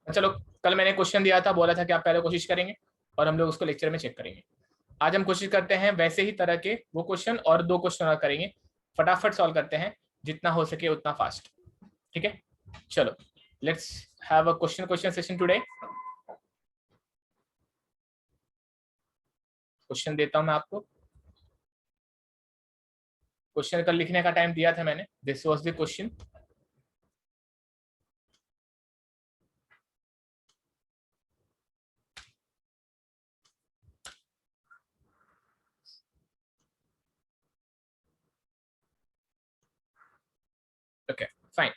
चलो, कल मैंने क्वेश्चन दिया था, बोला था कि आप पहले कोशिश करेंगे और हम लोग उसको लेक्चर में चेक करेंगे। आज हम कोशिश करते हैं वैसे ही तरह के वो क्वेश्चन और 2 क्वेश्चन और करेंगे, फटाफट सॉल्व करते हैं जितना हो सके उतना फास्ट। ठीक है, चलो let's have a question session today. Question देता हूं मैं आपको। क्वेश्चन कल लिखने का टाइम दिया था मैंने, this was the question. Okay fine,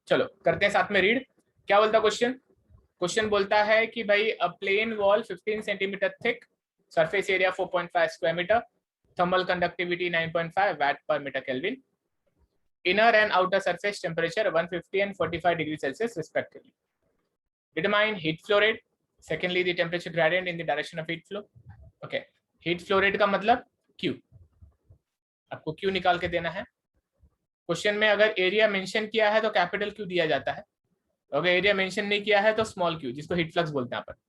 चलो करते हैं साथ में रीड। क्या बोलता क्वेश्चन? क्वेश्चन बोलता है कि भाई a plane wall 15 centimetre thick, surface area 4.5 square metre, thermal conductivity 9.5 watt per meter Kelvin, inner and outer surface temperature 150 and 45 degrees Celsius respectively. Determine heat flow rate. Secondly, the temperature gradient in the direction of heat flow. Okay, heat flow rate का मतलब Q, आपको Q निकाल के देना है। Question में अगर area mention किया है तो कैपिटल Q दिया जाता है, अगर एरिया मेंशन नहीं किया है तो स्मॉल q, जिसको हीट फ्लक्स बोलते हैं यहाँ पर।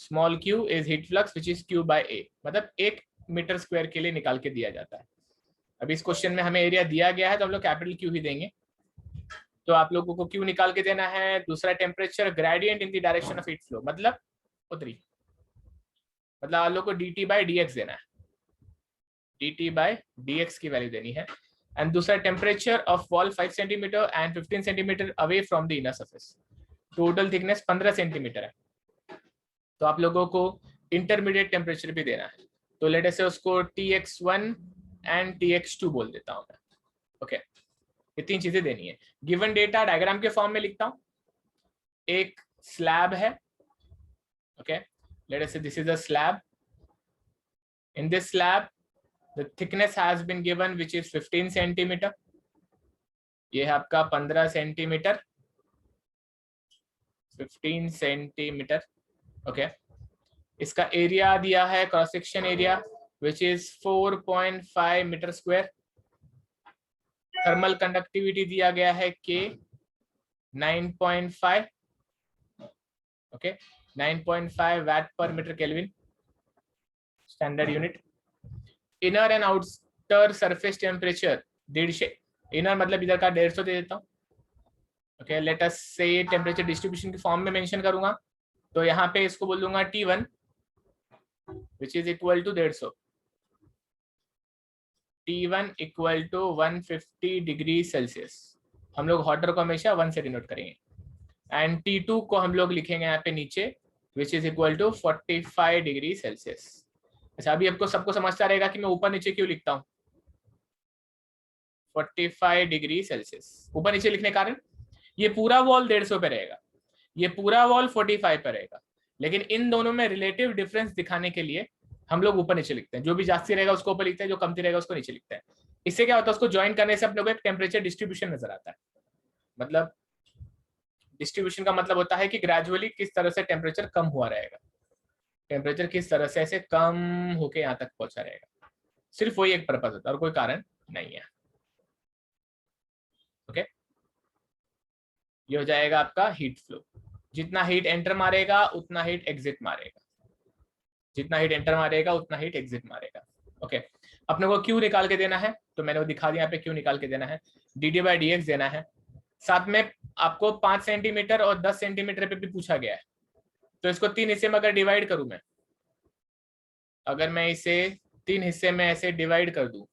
Small q is heat flux which is q by a, मतलब 1 मीटर स्क्वायर के लिए निकाल के दिया जाता है। अभी इस क्वेश्चन में हमें एरिया दिया गया है तो हम लोग कैपिटल Q ही देंगे। तो आप लोगों को Q निकाल के देना है। दूसरा temperature gradient in the direction of heat flow, मतलब उतरी, मतलब आप लोग को dt बाय dx देना है, dt बाय dx की वैल्यू देनी है। एंड दूसरा temperature of wall 5 centimetre and 15 centimetre away from the inner surface, total thickness 15 centimetre है। तो आप लोगों को इंटरमीडिएट टेम्परेचर भी देना है, तो लेट अस से उसको Tx1 एंड Tx2 बोल देता हूं मैं। ओके, ये 3 चीजें देनी है। गिवन डेटा डायग्राम के फॉर्म में लिखता हूं। एक स्लैब है, okay, let us say this is a slab. In this slab the thickness has been given which is 15 centimetre, ये है आपका 15 सेंटीमीटर, 15 सेंटीमीटर। ओके, इसका एरिया दिया है, cross section area which is 4.5 metre square. Thermal conductivity दिया गया है K 9.5, okay, 9.5 watt per meter Kelvin standard unit. Inner and outer surface temperature 150, inner मतलब इधर का 150 दे देता हूँ। ओके, लेट अस से टेम्परेचर डिस्ट्रीब्यूशन के फॉर्म में मेंशन करूंगा, तो यहाँ पे इसको बोल दूंगा T1 which is equal to 150, T1 equal to 150 degree Celsius. हम लोग हॉटर को हमेशा 1 से डिनोट करेंगे। एंड T2 को हम लोग लिखेंगे यहाँ पे नीचे which is equal to 45 degree Celsius. अच्छा, अभी आपको सबको समझता रहेगा कि मैं ऊपर नीचे क्यों लिखता हूँ 45 डिग्री सेल्सियस। ऊपर नीचे लिखने के कारण ये पूरा वॉल 150 पे रहेगा, ये पूरा वॉल 45 पे रहेगा, लेकिन इन दोनों में रिलेटिव डिफरेंस दिखाने के लिए हम लोग ऊपर नीचे लिखते हैं। जो भी जास्ती रहेगा उसको ऊपर लिखते हैं, जो कमती रहेगा उसको नीचे लिखते हैं। इससे क्या होता है, उसको ज्वाइन करने से अपने को एक टेम्परेचर डिस्ट्रीब्यूशन नजर आता है। मतलब डिस्ट्रीब्यूशन का मतलब होता है कि ग्रेजुअली किस तरह से टेम्परेचर कम हुआ रहेगा, टेम्परेचर किस तरह से ऐसे कम होके यहाँ तक पहुंचा रहेगा। सिर्फ वही एक पर्पज होता है और कोई कारण नहीं है। ओके, ये हो जाएगा आपका हीट फ्लो। जितना हीट एंटर मारेगा उतना हीट एग्जिट मारेगा, जितना हीट एंटर मारेगा उतना हीट एग्जिट मारेगा। ओके, अपने को क्यू निकाल के देना है, तो मैंने वो दिखा दिया यहाँ पे क्यू निकाल के देना है। डी बाई डी एक्स देना है। साथ में आपको 5 सेंटीमीटर और 10 सेंटीमीटर पे भी पूछा गया है, तो इसको 3 हिस्से में अगर डिवाइड करूं मैं, अगर मैं इसे 3 हिस्से में ऐसे डिवाइड कर दूं,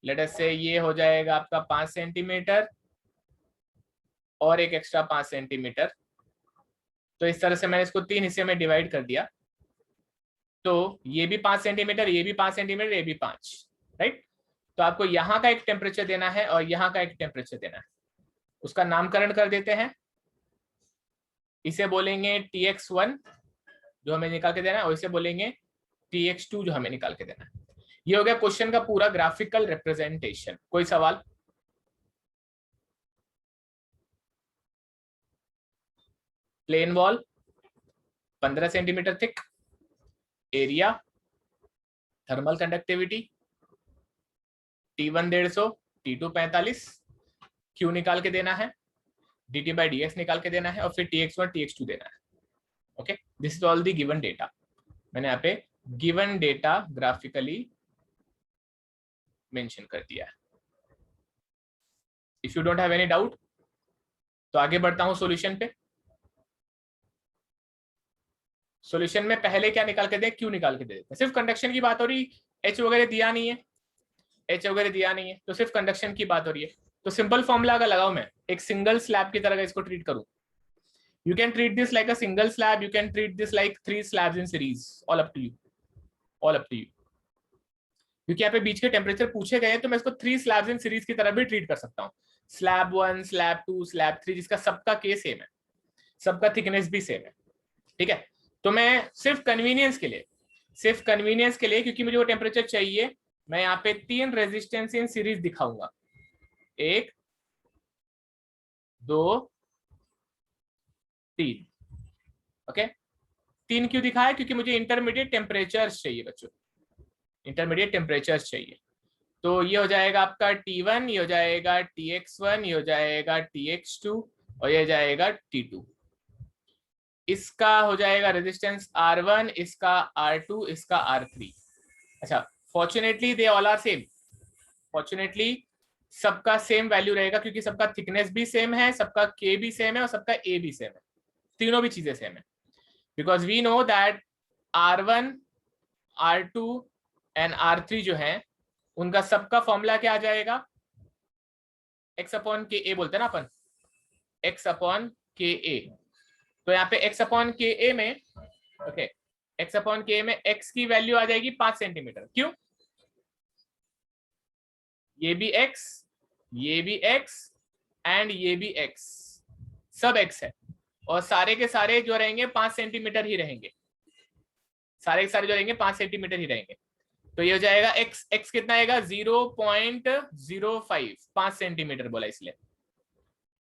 लेट अस से ये हो जाएगा आपका 5 सेंटीमीटर और एक एक्स्ट्रा 5 सेंटीमीटर। तो इस तरह से मैंने इसको 3 हिस्से में डिवाइड कर दिया, तो ये भी 5 सेंटीमीटर, ये भी 5 सेंटीमीटर, ये भी 5, राइट। तो आपको यहाँ का एक टेम्परेचर देना है और यहाँ का एक टेम्परेचर देना है। उसका नामकरण कर देते हैं, इसे बोलेंगे Tx1 जो हमें निकाल के देना है, और इसे बोलेंगे Tx2 जो हमें निकाल के देना है। ये हो गया क्वेश्चन का पूरा ग्राफिकल रिप्रेजेंटेशन। कोई सवाल? Plane wall 15 centimetre thick, area, thermal conductivity T1 150, T2 45, Q निकाल के देना है। dt by dx निकाल के देना है और फिर tx1 tx2 देना है। Okay, this is all the given data. मैंने यहाँ पे गिवन डेटा ग्राफिकली मेंशन कर दिया है। If you don't have any doubt तो आगे बढ़ता हूं सॉल्यूशन पे। सॉल्यूशन में पहले क्या निकाल के दे, क्यू निकाल के दे देते हैं। सिर्फ कंडक्शन की बात हो रही, एच वगैरह दिया नहीं है, एच वगैरह दिया नहीं है, तो सिर्फ कंडक्शन की बात हो रही है। तो सिंपल फॉर्मूला अगर लगाऊं मैं, एक सिंगल स्लैब की तरह इसको ट्रीट करूं, you can treat this like a single slab, you can treat this like 3 slabs in series, all up to you, all up to you। क्योंकि यहाँ पे बीच के टेम्परेचर पूछे गए हैं तो मैं इसको 3 स्लैब्स इन सीरीज की तरह भी ट्रीट कर सकता हूँ। स्लैब 1, स्लैब 2, स्लैब 3, जिसका सबका के सेम है, सबका थिकनेस भी सेम है। ठीक है, तो मैं सिर्फ कन्वीनियंस के लिए, क्योंकि मुझे वो टेम्परेचर चाहिए, मैं यहाँ पे 3 रेजिस्टेंस इन सीरीज दिखाऊंगा, 1 2 3। ओके, 3 क्यों दिखाया? क्योंकि मुझे इंटरमीडिएट टेम्परेचर्स चाहिए बच्चों, इंटरमीडिएट टेम्परेचर्स चाहिए। तो ये हो जाएगा आपका T1, ये हो जाएगा TX1, ये हो जाएगा TX2 और ये जाएगा T2। इसका हो जाएगा रेजिस्टेंस R1, इसका R2, इसका R3। अच्छा, fortunately they all are same, fortunately सबका सेम वैल्यू रहेगा, क्योंकि सबका थिकनेस भी सेम है, सबका K भी सेम है और सबका A भी सेम है, तीनों भी चीजें सेम है। Because we know that R1, R2 and R3 जो है उनका सबका फॉर्मूला क्या आ जाएगा, x अपॉन के ए बोलते हैं ना अपन, x अपॉन के ए। तो यहाँ पे x अपॉन के ए में, ओके, x अपॉन के ए में x की वैल्यू आ जाएगी 5 सेंटीमीटर। क्यों? ये भी x, ये भी x एंड ये भी x, सब x है और सारे के सारे जो रहेंगे 5 सेंटीमीटर ही रहेंगे, सारे के सारे जो रहेंगे 5 सेंटीमीटर ही रहेंगे। तो ये हो जाएगा x कितना आएगा 0.05, 5 सेंटीमीटर बोला इसलिए।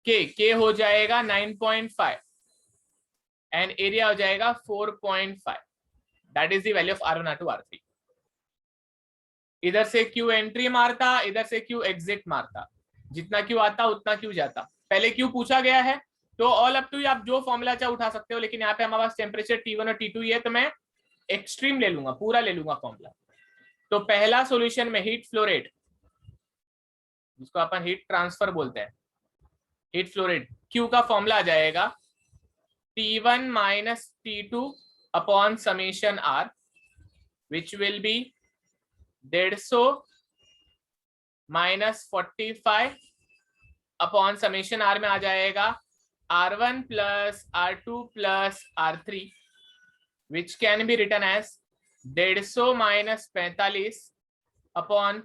k हो जाएगा 9.5 एंड एरिया हो जाएगा 4.5। That is the value of R1, R2, R3। इधर से Q एंट्री मारता, इधर से Q एग्जिट मारता, जितना Q आता उतना Q जाता। पहले Q पूछा गया है तो ऑल अप टू यू, आप जो फॉर्मूला चाहे उठा सकते हो, लेकिन यहाँ पे हमारे पास टेम्परेचर T1 और T2 ही है तो मैं एक्सट्रीम ले लूंगा, पूरा ले लूंगा फॉर्मूला। तो पहला सॉल्यूशन में हीट फ्लो रेट, जिसको अपन हीट ट्रांसफर बोलते हैं, हीट फ्लो रेट, Q का फॉर्मूला आ जाएगा T1 minus T2 upon summation R, which will be 150 minus 45 upon summation R में आ जाएगा R1 plus R2 plus R3, which can be written as 150 minus 45 upon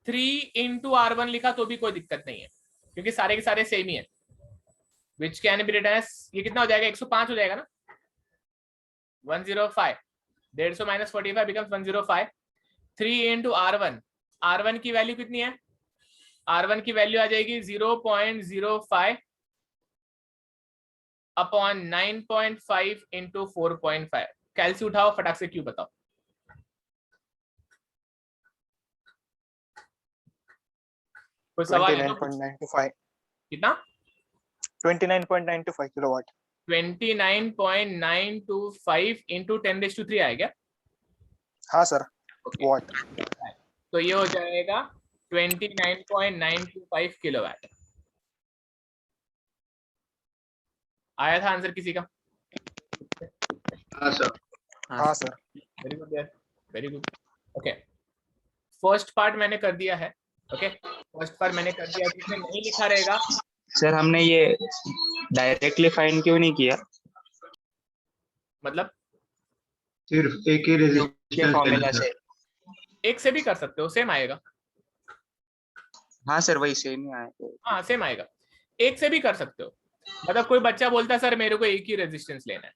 3 into R1 लिखा तो भी कोई दिक्कत नहीं है, क्योंकि सारे के सारे सेम ही है। Which can be written as, ये कितना हो जाएगा 105 हो जाएगा ना, 105, 150 minus 45 becomes 105, 3 into R1, R1 की वैल्यू कितनी है, R1 की वैल्यू आ जाएगी 0.05 अपॉन 9.5 इंटू 4.5। कैलसी उठाओ फटाक से, क्यों बताओ। कोई सवाल है? 29.95 कितना? 29.95 किलोवाट। 29.925 इंटू 10⁻³ आएगा। हाँ सर, वाट। तो ये हो जाएगा 29.925 किलोवाट। आया था आंसर किसी का? हाँ सर, हाँ सर। वेरी गुड यार, very good. Okay, first part मैंने कर दिया है। ओके, फर्स्ट पार्ट मैंने कर दिया, जिसमें नहीं लिखा रहेगा। सर हमने ये डायरेक्टली फाइंड क्यों नहीं किया? मतलब सिर्फ एक ही रेजिस्टेंस फॉर्मूला से, एक से भी कर सकते हो, सेम आएगा। हाँ सर वही सेम ही आएगा। हाँ सेम आएगा, एक से भी कर सकते हो। मतलब कोई बच्चा बोलता है सर मेरे को एक ही रेजिस्टेंस लेना है,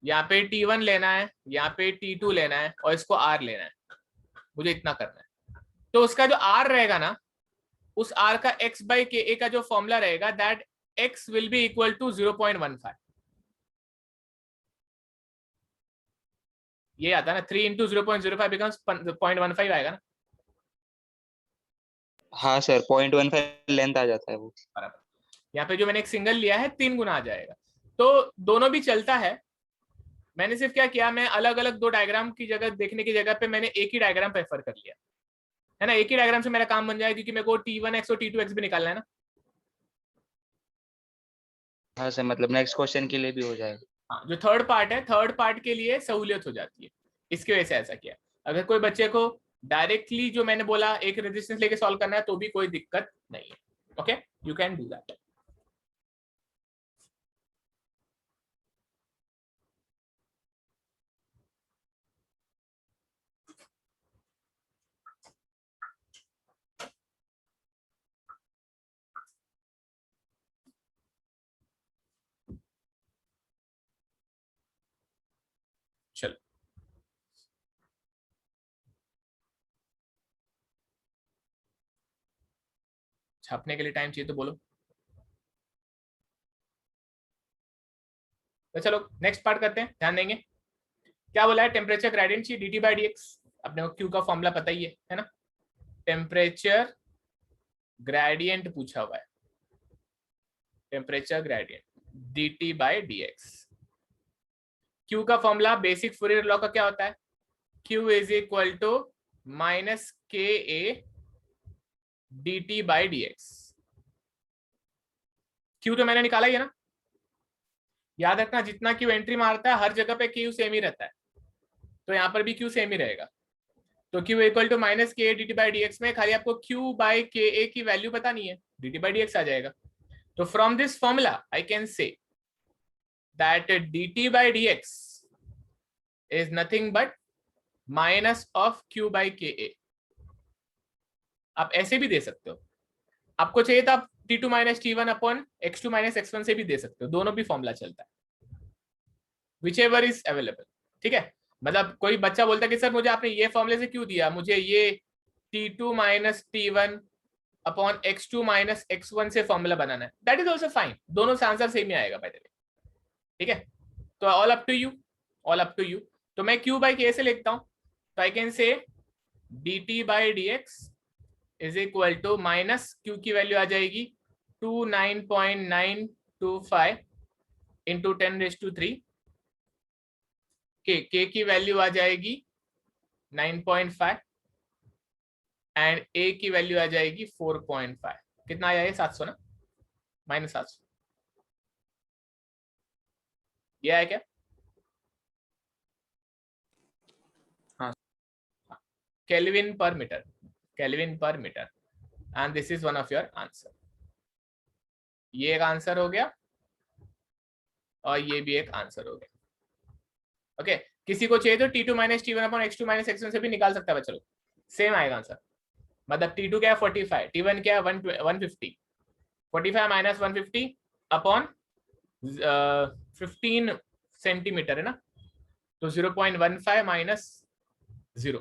यहाँ पे T1 लेना है, यहाँ पे T2 लेना है और इसको R लेना है, मुझे इतना करना है। तो उसका जो R रहेगा ना, उस R का x बाई KA का जो फॉर्मूला रहेगा, that x will be equal to 0.15। ये आता है ना, 3 इंटू 0.05 बिकम्स 0.15 आएगा ना। हाँ सर 0.15 लेंथ आ जाता है वो। बराबर। यहाँ पे जो मैंने एक सिंगल लिया है 3 गुना आ जाएगा। तो दोनों भी चलता है। मैंने सिर्फ क्या किया, मैं अलग अलग दो डायग्राम की जगह देखने की जगह पे मैंने एक ही डायग्राम प्रेफर कर लिया है ना। एक ही डायग्राम से मेरा काम बन जाएगा, क्योंकि मेरे को T1x और T2x भी निकालना है ना। हाँ सर, मतलब नेक्स्ट क्वेश्चन के लिए भी हो जाएगा। हाँ, जो थर्ड पार्ट है, थर्ड पार्ट के लिए सहूलियत हो जाती है, इसकी वजह से ऐसा किया। अगर कोई बच्चे को डायरेक्टली जो मैंने बोला एक रेजिस्टेंस लेके सॉल्व करना है तो भी कोई दिक्कत नहीं है। Okay, you can do that. चलो, छापने के लिए टाइम चाहिए तो बोलो। तो चलो नेक्स्ट पार्ट करते हैं, ध्यान देंगे। क्या बोला है, टेम्परेचर ग्रेडियंट चाहिए dt बाई dx। अपने को Q का फॉर्मूला पता ही है ना। टेम्परेचर ग्रेडियंट पूछा हुआ है, temperature gradient dt by dx। Q का फॉर्मूला बेसिक फूरियर लॉ का क्या होता है, Q is equal to minus K A dt by dx। Q तो मैंने निकाला ही है ना, याद रखना जितना Q एंट्री मारता है हर जगह पे Q सेम ही रहता है, तो यहाँ पर भी Q सेम ही रहेगा। तो Q इक्वल टू माइनस के dt बाई dx में खाली आपको Q बाई के ए की वैल्यू पता नहीं है, dt बाई dx आ जाएगा। तो from this formula I can say that dt by dx is nothing but minus of Q by के ए। आप ऐसे भी दे सकते हो, आपको चाहिए तो आप T2 minus T1 upon X2 minus X1 से भी दे सकते हो, दोनों भी फॉर्मूला चलता है, विचएवर इज अवेलेबल। ठीक है, मतलब कोई बच्चा बोलता है कि सर मुझे आपने ये फॉर्मूले से क्यों दिया, मुझे ये T2 minus T1 upon X2 minus X1 से फॉर्मूला बनाना है, दैट इज ऑल्सो फाइन, दोनों से आंसर सेम ही आएगा बाय द वे। ठीक है, तो all up to you, all up to you. तो मैं Q बाई के से लिखता हूं, तो I can say dt by dx is equal to minus Q की वैल्यू आ जाएगी 29.925 इंटू 10⁻³ के की वैल्यू आ जाएगी 9.5 एंड ए की वैल्यू आ जाएगी 4.5। कितना आया ये 700 ना, माइनस 700 ये आया क्या? हाँ। Kelvin per metre, Kelvin per metre, and this is one of your answer. ये एक आंसर हो गया और ये भी एक आंसर हो गया। ओके, किसी को चाहिए तो T2 minus T1 upon X2 minus X1 से भी निकाल सकता है, चलो सेम आएगा आंसर। मतलब T2 क्या है 45, T1 क्या है 150, 45 माइनस 150 अपॉन 15 सेंटीमीटर है ना, तो 0.15 minus 0,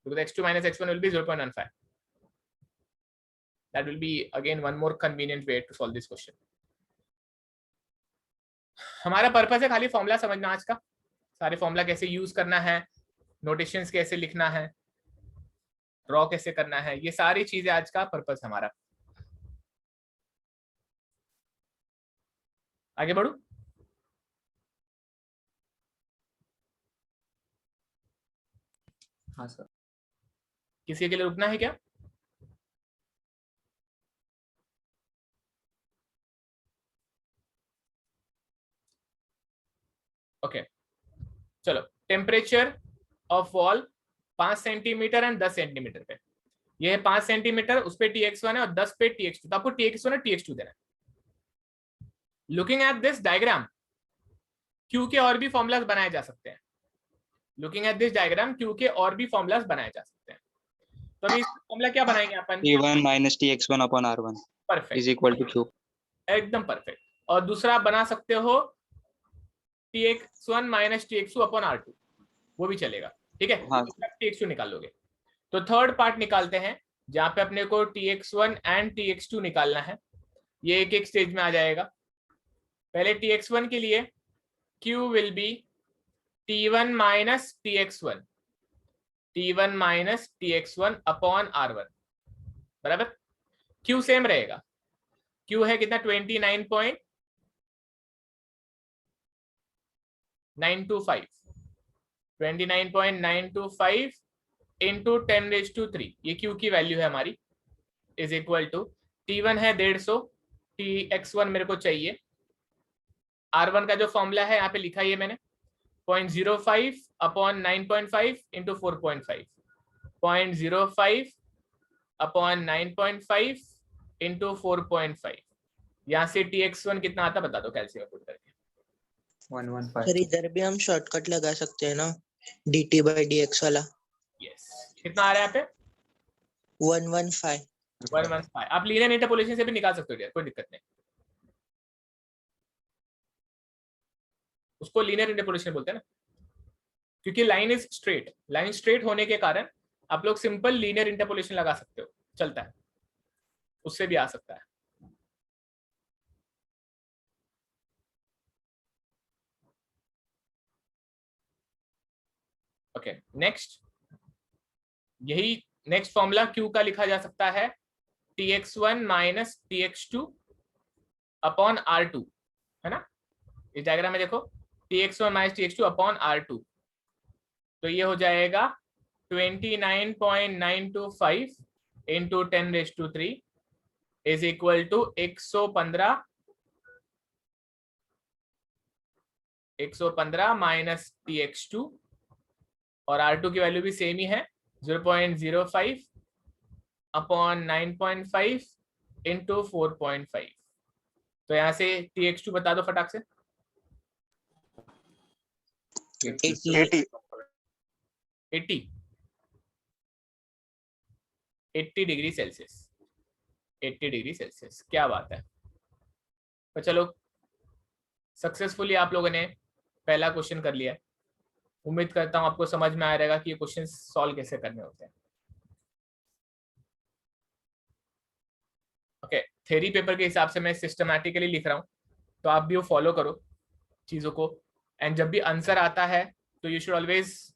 because X2 minus X1 will be 0.15. That will be again one more convenient way to solve this question. हमारा पर्पस है खाली फॉर्मूला समझना आज का, सारे फॉर्मूला कैसे यूज करना है, नोटेशंस कैसे लिखना है, ड्रॉ कैसे करना है, ये सारी चीजें आज का पर्पस हमारा। आगे बढ़ू। हाँ सर। किसी के लिए रुकना है क्या? ओके चलो, temperature of wall 5 centimetre and 10 centimetre पे, ये है 5 सेंटीमीटर, उस पे Tx1 है और 10 पे Tx2, तो आपको Tx1 और Tx2 देना है। Looking at this diagram Q के और भी फॉर्मुलास बनाए जा सकते हैं, looking at this diagram Q के और भी फॉर्मुलास बनाए जा सकते हैं। तो अभी फॉर्मूला क्या बनाएंगे अपन, T1 minus Tx1 upon R1 perfect is equal to Q। एकदम परफेक्ट। और दूसरा आप बना सकते हो Tx1 minus Tx2 upon R2, वो भी चलेगा। ठीक है, हाँ। Tx2 निकाल लोगे। तो थर्ड पार्ट निकालते हैं जहां पे अपने को Tx1 एंड Tx2 निकालना है, ये एक एक स्टेज में आ जाएगा। पहले Tx1 के लिए Q will be T1 minus Tx1, T1 minus Tx1 upon R1, बराबर। Q सेम रहेगा, Q है कितना 29.925 29.925 इंटू 10⁻³ ये Q की वैल्यू है हमारी, इज इक्वल टू T1 है 150, Tx1 मेरे को चाहिए। R1 का जो फॉर्मूला है यहाँ पे लिखा ही है मैंने, 0.05 अपॉन 9.5 इंटू 4.5, 0.05 अपॉन 9.5 इंटू 4.5। यहाँ से Tx1 कितना आता बता दो कैलकुलेट पुट करके। 115। सर इधर भी हम शॉर्टकट लगा सकते हैं ना, dt/dx वाला। यस, कितना आ रहा है यहाँ पे 115। 115। आप लीनियर इंटरपोलेशन से भी निकाल सकते हो, कोई दिक्कत नहीं, उसको लीनियर इंटरपोलेशन बोलते हैं ना, क्योंकि line is straight. Line straight होने के कारण आप लोग सिंपल लीनियर इंटरपोलेशन लगा सकते हो, चलता है, उससे भी आ सकता है। ओके नेक्स्ट, यही नेक्स्ट फॉर्मूला Q का लिखा जा सकता है Tx1 minus Tx2 upon R2, है ना। इस डायग्राम में देखो Tx1 minus Tx2 upon R2, तो ये हो जाएगा 29.925 into 10⁻³ is equal to 115 minus Tx2, और R2 की वैल्यू भी सेम ही है 0.05 अपॉन 9.5 इंटू 4.5। तो यहाँ से Tx2 बता दो फटाक से। 80 डिग्री सेल्सियस, 80 डिग्री सेल्सियस, क्या बात है। तो चलो सक्सेसफुली आप लोगों ने पहला क्वेश्चन कर लिया है। उम्मीद करता हूं आपको समझ में आ रहेगा कि ये क्वेश्चन सॉल्व कैसे करने होते हैं। ओके, थ्योरी पेपर के हिसाब से मैं सिस्टमैटिकली लिख रहा हूं, तो आप भी वो फॉलो करो चीजों को। एंड जब भी आंसर आता है तो you should always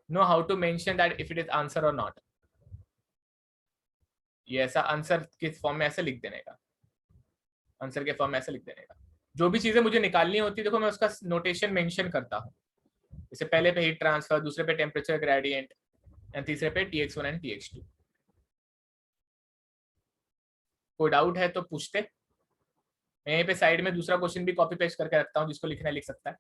know how to mention that if it is answer और नॉट। ये ऐसा आंसर के फॉर्म में ऐसे लिख देने का, आंसर के फॉर्म में ऐसे लिख देने का। जो भी चीजें मुझे निकालनी होती है देखो मैं उसका नोटेशन मेंशन करता हूँ। जैसे पहले पे हीट ट्रांसफर, दूसरे पे टेम्परेचर ग्रेडियंट, एंड तीसरे पे Tx1 एंड Tx2। कोई डाउट है तो पूछते। मैं यहीं पे साइड में दूसरा क्वेश्चन भी कॉपी पेस्ट करके रखता हूँ, जिसको लिखना लिख सकता है।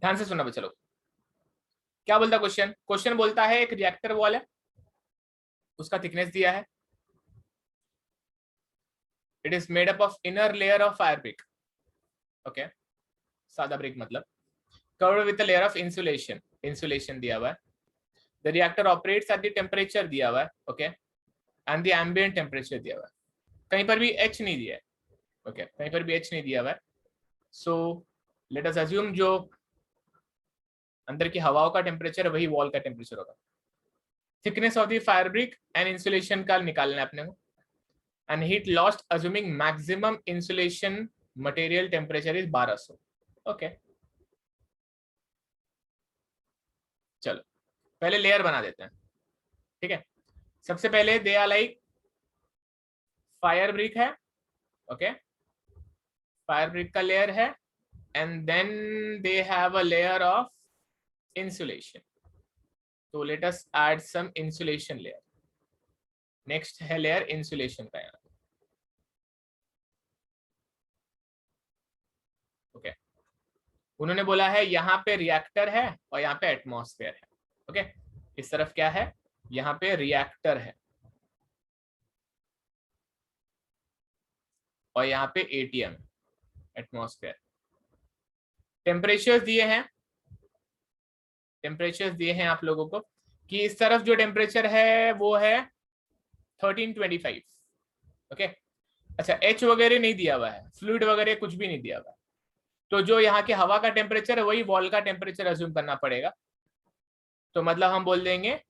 ध्यान से सुनना, चलो क्या बोलता क्वेश्चन। क्वेश्चन बोलता है एक रिएक्टर वॉल है, उसका थिकनेस दिया है, it is made up of inner layer of fire brick. Okay, सादा ब्रिक मतलब covered with a layer of insulation, insulation दिया हुआ है। The reactor operates at the temperature दिया हुआ है, okay, and the ambient temperature दिया हुआ है। कहीं पर भी एच नहीं दिया है, ओके, कहीं पर भी एच नहीं दिया हुआ है। सो लेट अस अज्यूम जो अंदर की हवाओं का टेम्परेचर है वही वॉल का टेम्परेचर होगा। Thickness of the fire brick and insulation का निकालना है अपने को, and heat lost assuming maximum insulation material temperature is 1200। Okay, चलो पहले लेयर बना देते हैं, ठीक है। सबसे पहले they are like fire brick है, ओके, फायर ब्रिक का लेयर है, and then they have a layer of insulation. So let us add some insulation layer. Next है layer insulation का यहाँ, okay. उन्होंने बोला है यहाँ पे रिएक्टर है और यहाँ पे एटमॉस्फेयर है, ओके। इस तरफ क्या है, यहाँ पे रिएक्टर है, और यहाँ पे ATM एटमॉस्फेयर। टेम्परेचर्स दिए हैं, टेम्परेचर्स दिए हैं आप लोगों को कि इस तरफ जो टेम्परेचर है वो है 1325। ओके, अच्छा H वगैरह नहीं दिया हुआ है, फ्लूइड वगैरह कुछ भी नहीं दिया हुआ है, तो जो यहाँ के हवा का टेम्परेचर है वही वॉल का टेम्परेचर अज्यूम करना पड़ेगा। तो मतलब हम बोल देंगे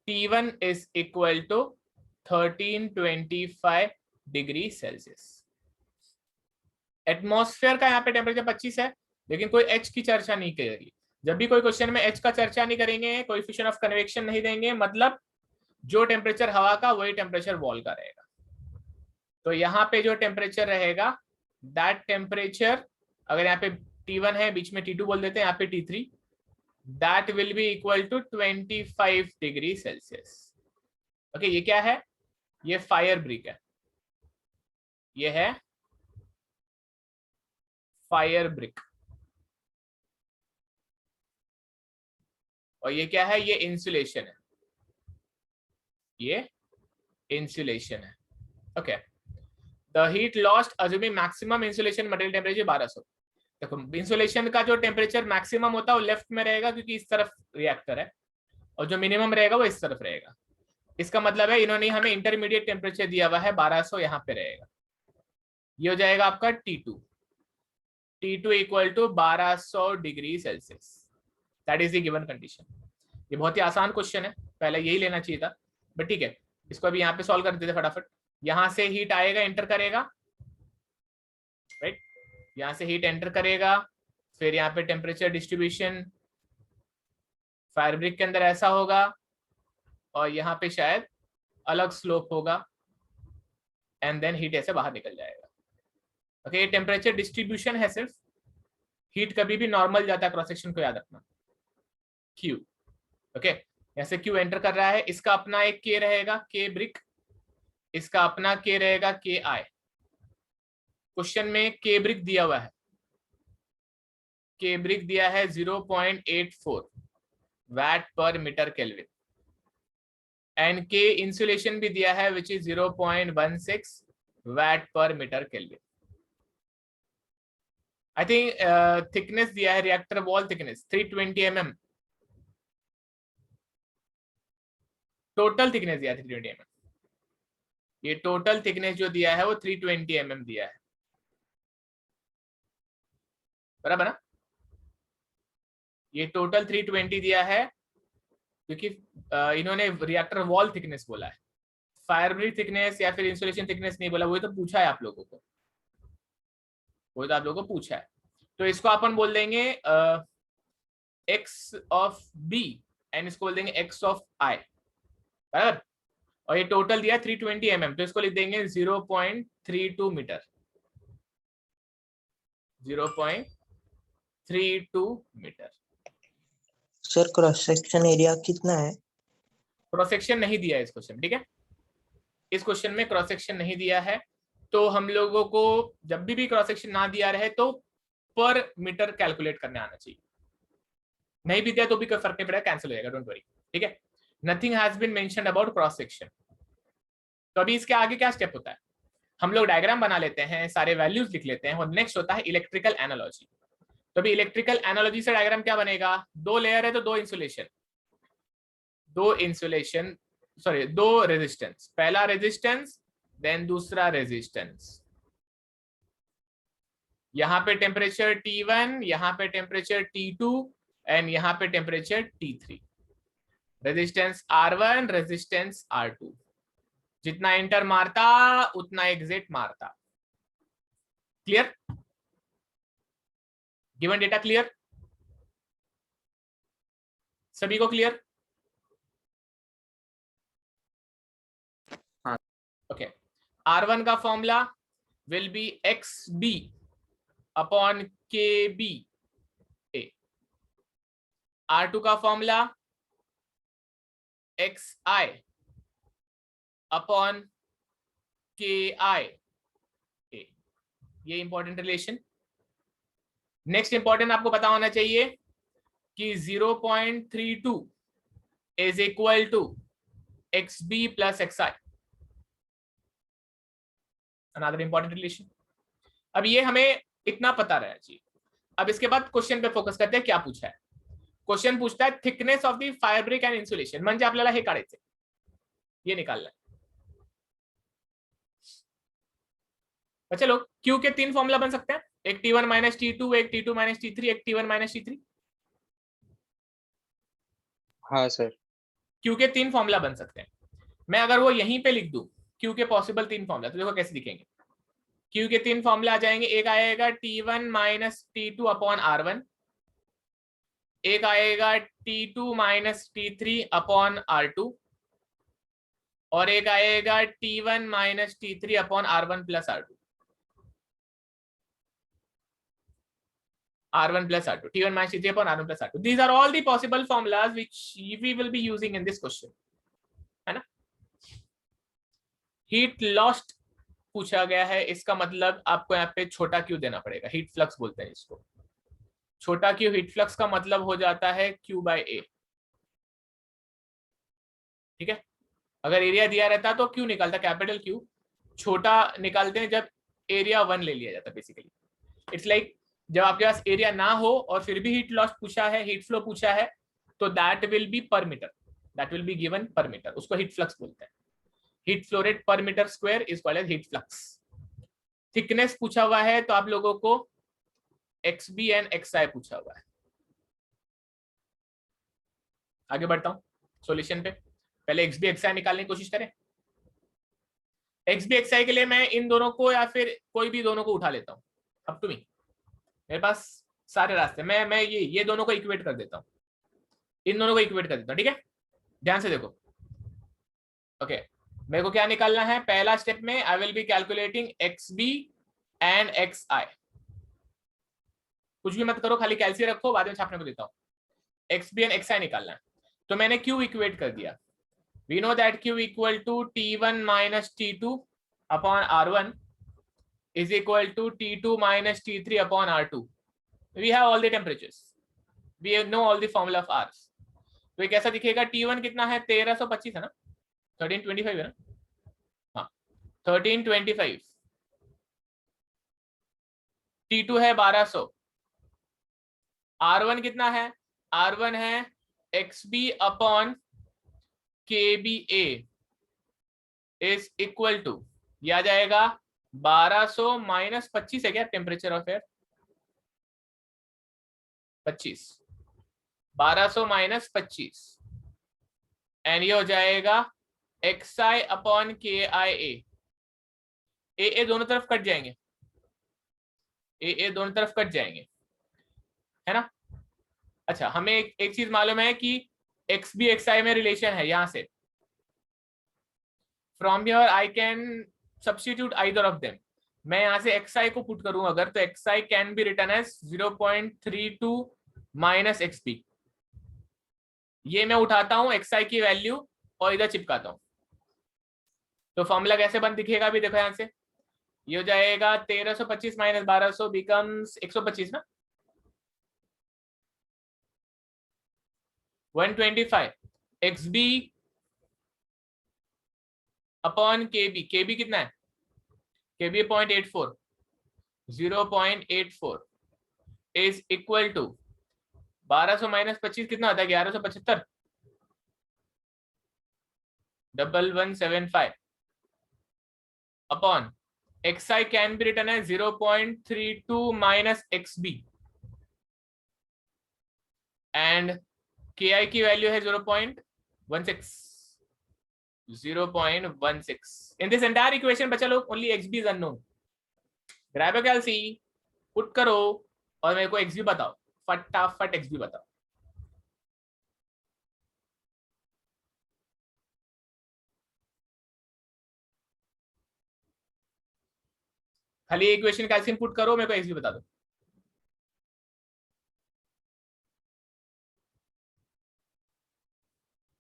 T1 is equal to 1325 degree Celsius. Atmosphere का यहाँ पे टेम्परेचर 25 है, लेकिन कोई H की चर्चा नहीं करेगी। जब भी कोई क्वेश्चन में H का चर्चा नहीं करेंगे, कोएफिशिएंट ऑफ कन्वेक्शन नहीं देंगे, मतलब जो टेम्परेचर हवा का वही टेम्परेचर वॉल का रहेगा। तो यहाँ पे जो टेम्परेचर रहेगा दैट टेम्परेचर, अगर यहाँ पे T1 है, बीच में T2 बोल देते हैं, यहाँ पे T3, that will be equal to 25 degree Celsius. Okay, ये क्या है? ये फायर ब्रिक है, ये है फायर ब्रिक। और ये क्या है? ये इंसुलेशन है, ये इंसुलेशन है। Okay, the heat lost assuming maximum insulation material temperature 1200। देखो, इंसुलेशन का जो टेम्परेचर मैक्सिमम होता है वो लेफ्ट में रहेगा क्योंकि इस तरफ रिएक्टर है, और जो मिनिमम रहेगा वो इस तरफ रहेगा। इसका मतलब है इन्होंने हमें इंटरमीडिएट टेम्परेचर दिया हुआ है 1200, यहाँ पे रहेगा। ये हो जाएगा आपका T2 equal to 1200 degree Celsius. That is the given condition. ये बहुत ही आसान क्वेश्चन है, पहले यही लेना चाहिए था, बट ठीक है, इसको अभी यहाँ पे सॉल्व कर देते फटाफट। यहां से हीट आएगा, एंटर करेगा, राइट, यहां से हीट एंटर करेगा, फिर यहाँ पे टेम्परेचर डिस्ट्रीब्यूशन फायर ब्रिक के अंदर ऐसा होगा, और यहाँ पे शायद अलग स्लोप होगा, एंड देन हीट ऐसे बाहर निकल जाएगा। ओके, ये टेम्परेचर डिस्ट्रीब्यूशन है सिर्फ, हीट कभी भी नॉर्मल जाता है, क्रॉस सेक्शन को याद रखना। Q, ओके, ऐसे Q एंटर कर रहा है, इसका अपना एक K रहेगा, K ब्रिक, इसका अपना K रहेगा, KI। क्वेश्चन में K ब्रिक दिया हुआ है, K ब्रिक दिया है 0.84 watt per metre kelvin, and K insulation भी दिया है which is 0.16 watt per metre kelvin. I think thickness दिया है, reactor wall thickness 320 mm, total thickness दिया है 320 mm। ये टोटल थिकनेस जो दिया है वो 320 mm दिया है, बराबर ना? ये टोटल 320 दिया है क्योंकि इन्होंने रिएक्टर वॉल थिकनेस बोला है, फायर ब्रिक थिकनेस या फिर इंसुलेशन थिकनेस नहीं बोला, वही तो पूछा है आप लोगों को, वही तो आप लोगों को पूछा है। तो इसको अपन बोल देंगे x ऑफ b, एंड इसको बोल देंगे x ऑफ i, बराबर। और ये टोटल दिया 320 mm, तो इसको लिख देंगे 0.32 metre, 0.32 metre. Sir cross section area कितना है? क्रॉस सेक्शन नहीं दिया है इस क्वेश्चन, ठीक है, इस क्वेश्चन में क्रॉस सेक्शन नहीं दिया है, तो हम लोगों को जब भी क्रॉस सेक्शन ना दिया रहे तो पर मीटर कैलकुलेट करने आना चाहिए। नहीं भी दिया तो भी कोई फर्क नहीं पड़ेगा, कैंसिल हो जाएगा, डोंट वरी, ठीक है। Nothing has been mentioned about cross section. तो अभी इसके आगे क्या स्टेप होता है? हम लोग डायग्राम बना लेते हैं, सारे वैल्यूज लिख लेते हैं, और नेक्स्ट होता है इलेक्ट्रिकल एनालॉजी। तो अभी इलेक्ट्रिकल एनालॉजी से डायग्राम क्या बनेगा? दो लेयर है तो दो इंसुलेशन, सॉरी दो रेजिस्टेंस, पहला रेजिस्टेंस देन दूसरा रेजिस्टेंस। यहाँ पे टेम्परेचर T1, यहाँ पे टेम्परेचर T2, एंड यहाँ पे temperature T3। Resistance R1, resistance R2, जितना एंटर मारता उतना एग्जिट मारता। क्लियर? Given data clear? सभी को क्लियर? हाँ। ओके, R1 का formula will be XB upon KB A। R2 का formula XI upon KI A। ये इंपॉर्टेंट रिलेशन। नेक्स्ट इंपॉर्टेंट आपको पता होना चाहिए कि 0.32 is equal to XB plus XI। Another important relation. अब ये हमें इतना पता रहना चाहिए। अब इसके बाद क्वेश्चन पे फोकस करते हैं, क्या पूछा है। क्वेश्चन पूछता है thickness of the fabric and insulation, म्हणजे आपल्याला हे काढायचे, ये निकालना है। चलो क्यू के 3 फॉर्मूला बन सकते हैं, एक T1 माइनस T2, एक T2 माइनस T3, एक T1 माइनस T3। हाँ सर। क्यू के 3 फॉर्मूला बन सकते हैं। मैं अगर वो यहीं पे लिख दूं क्यू के पॉसिबल 3 फॉर्मूला, तो देखो कैसे दिखेंगे। क्यू के 3 फॉर्मूला आ जाएंगे, एक आएगा T1 minus T2 upon R1, एक आएगा T2 minus T3 upon R2, और एक आएगा T1 minus T3 upon R1 plus R2, R1 plus R2, T1 minus T3 upon R1 plus R2. These are all the possible formulas which we will be using in this question, है ना। Heat lost पूछा गया है, इसका मतलब आपको यहाँ पे छोटा क्यू देना पड़ेगा, हीट फ्लक्स बोलते हैं इसको। छोटा क्यू हीट फ्लक्स का मतलब हो जाता है Q by A, ठीक है। अगर एरिया दिया रहता तो Q निकालता, कैपिटल Q, छोटा निकालते हैं जब एरिया 1 ले लिया जाता। बेसिकली इट्स लाइक जब आपके पास एरिया ना हो और फिर भी हीट लॉस पूछा है, हीट फ्लो पूछा है, तो that will be per metre, that will be given per metre, उसको हीट फ्लक्स बोलते हैं। Heat flow rate per metre square is called as heat flux. Thickness पूछा हुआ है तो आप लोगों को XB एंड XI पूछा हुआ है। आगे बढ़ता हूं सॉल्यूशन पे, पहले XB XI निकालने की कोशिश करें। XB XI के लिए मैं इन दोनों को या फिर कोई भी दोनों को उठा लेता हूं, अप टू मी, मेरे पास सारे रास्ते। मैं ये दोनों को इक्वेट कर देता हूं, इन दोनों को इक्वेट कर देता हूं, ठीक है। ध्यान से देखो, ओके। मेरे को क्या निकालना है, पहला स्टेप में I will be calculating XB and XI। कुछ भी मत करो, खाली कैलसी रखो, बाद में छापने को देता हूं। XB एंड XI निकालना है, तो मैंने Q इक्वेट कर दिया। We know that Q equal to T1 minus T2 upon R1 is equal to T2 minus T3 upon R2. We have all the temperatures. We know all the formula of R's. तो ये कैसा दिखेगा, T1 कितना है, 1325 है ना, 1325 है ना, हाँ 1325। T2 है 1200। R1 कितना है, R1 है XB upon KBA is equal to, ये आ जाएगा 1200 माइनस 25 है क्या temperature of air, 25, 1200 minus 25, and ये हो जाएगा XI अपॉन KIA। ए दोनों तरफ कट जाएंगे, ए दोनों तरफ कट जाएंगे, है ना। अच्छा, हमें एक चीज मालूम है कि XB XI में रिलेशन है, यहां से from here I can substitute either of them. मैं यहां से XI को पुट करूं अगर, तो XI can be written as 0.32 minus XB। ये मैं उठाता हूं XI की वैल्यू और इधर चिपकाता हूं, तो फॉर्मूला कैसे बन दिखेगा अभी देखो। यहां से ये हो जाएगा 1325 माइनस 1200 बिकम्स 125 ना, 125 XB अपॉन KB। KB कितना है, KB 0.84, 0.84 is equal to 1200 minus 25 कितना होता है, 1175, 1175 upon XI can be written है 0.32 माइनस XB एंड KI की वैल्यू है 0.16, 0.16। in this entire equation बच्चा लोग only XB is unknown. grab a calci, put करो और मेरे को XB बताओ, फटाफट XB बताओ। खाली इक्वेशन कैल्सियम पुट करो, मेरे को XB बता दो।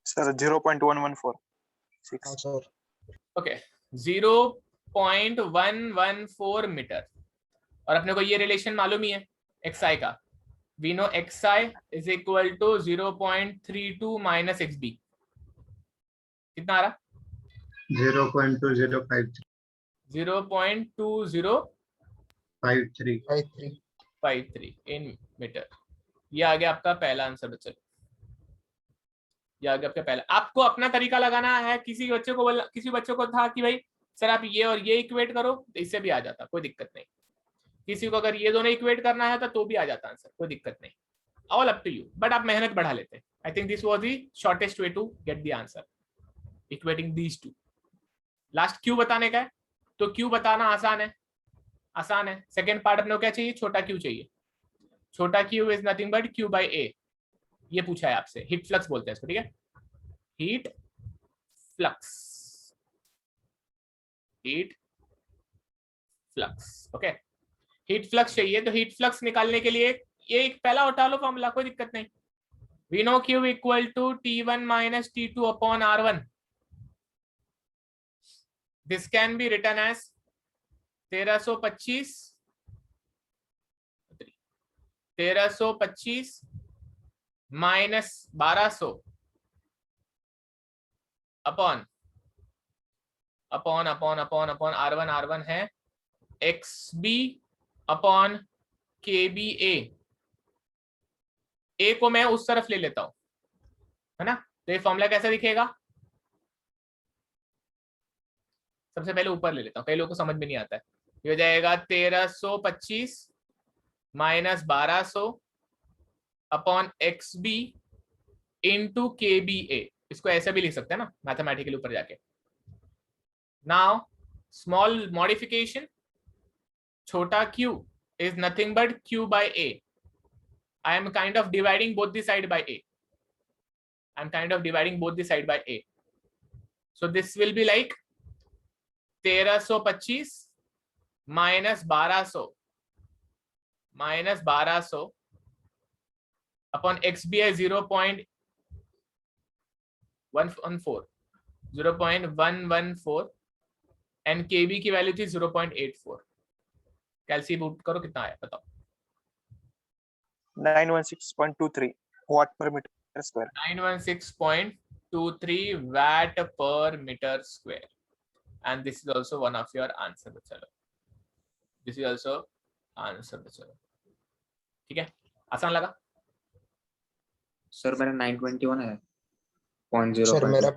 सर 0.114 हाँ सर। Okay, 0.114 metre. और अपने को ये रिलेशन मालूम ही है XI का, we know XI is equal to 0.32 minus XB। कितना आ रहा, 0.2053। 0.2053। 53. 53 इन मीटर। ये आ गया आपका पहला आंसर बच्चों, ये आ गया आपका पहला। आपको अपना तरीका लगाना है। किसी बच्चे को बोलना, किसी बच्चों को था कि भाई सर आप ये और ये इक्वेट करो, तो इससे भी आ जाता, कोई दिक्कत नहीं। किसी को अगर ये दोनों इक्वेट करना है तो भी आ जाता आंसर, कोई दिक्कत नहीं। All up to you, but आप मेहनत बढ़ा लेते। I think this was the shortest way to get the answer, equating these two. Last Q बताने का है, तो क्यू बताना आसान है, आसान है। सेकेंड पार्ट अपने को क्या चाहिए, छोटा क्यू चाहिए। छोटा Q is nothing but Q by A, ये पूछा है आपसे। हीट फ्लक्स बोलते हैं इसको, ठीक है, heat flux, heat flux. Okay, heat flux चाहिए, तो हीट फ्लक्स निकालने के लिए ये एक पहला उठा लो फॉर्मूला, कोई दिक्कत नहीं। We know Q equal to T1 minus T2 upon R1। This can be written as 1325 minus 1200 upon R1 है XB अपॉन KBA। ए को मैं उस तरफ ले लेता हूं, है ना, तो ये फॉर्मूला कैसा दिखेगा। सबसे पहले ऊपर ले लेता हूं, कई लोगों को समझ में नहीं आता है। ये हो जाएगा 1325 minus 1200 upon XB into KBA। इसको ऐसे भी लिख सकते हैं ना मैथमेटिकली ऊपर जाके। नाउ स्मॉल मॉडिफिकेशन, छोटा q is nothing but q by a. I am kind of dividing both the side by a. I am kind of dividing both the side by a. So this will be like 1325 minus 1200 upon XB है 0.114 and KB की value थी 0.84। Calculate करो कितना आया बताओ। 916.23 watt per meter square. 916.23 watt per meter square, and this is also one of your answer बच्चों। This is also answer बच्चों, ठीक है, आसान लगा। सर मेरा 921 है 0.05। सर मेरा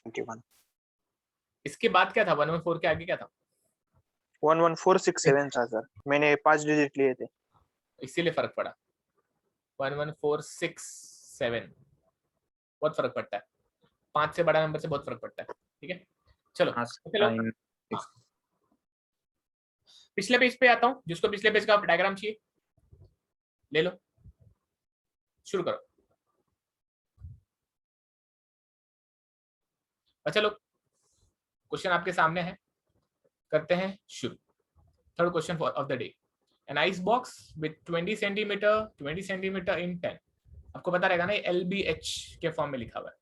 21. इसके बाद क्या था, 114 के आगे क्या था। 11467 था सर, मैंने 5 डिजिट लिए थे, इसीलिए फर्क पड़ा। 11467 बहुत फर्क पड़ता है, 5 से बड़ा नंबर से बहुत फर्क पड़ता है, ठीक है। चलो चलो पिछले पेज पे आता हूं, जिसको पिछले पेज का डायग्राम चाहिए ले लो, शुरू करो। अच्छा लोग, क्वेश्चन आपके सामने है, करते हैं शुरू। Third question of the day, an ice box with 20 centimetre इन 10। आपको पता रहेगा ना, ये LBH के फॉर्म में लिखा हुआ है,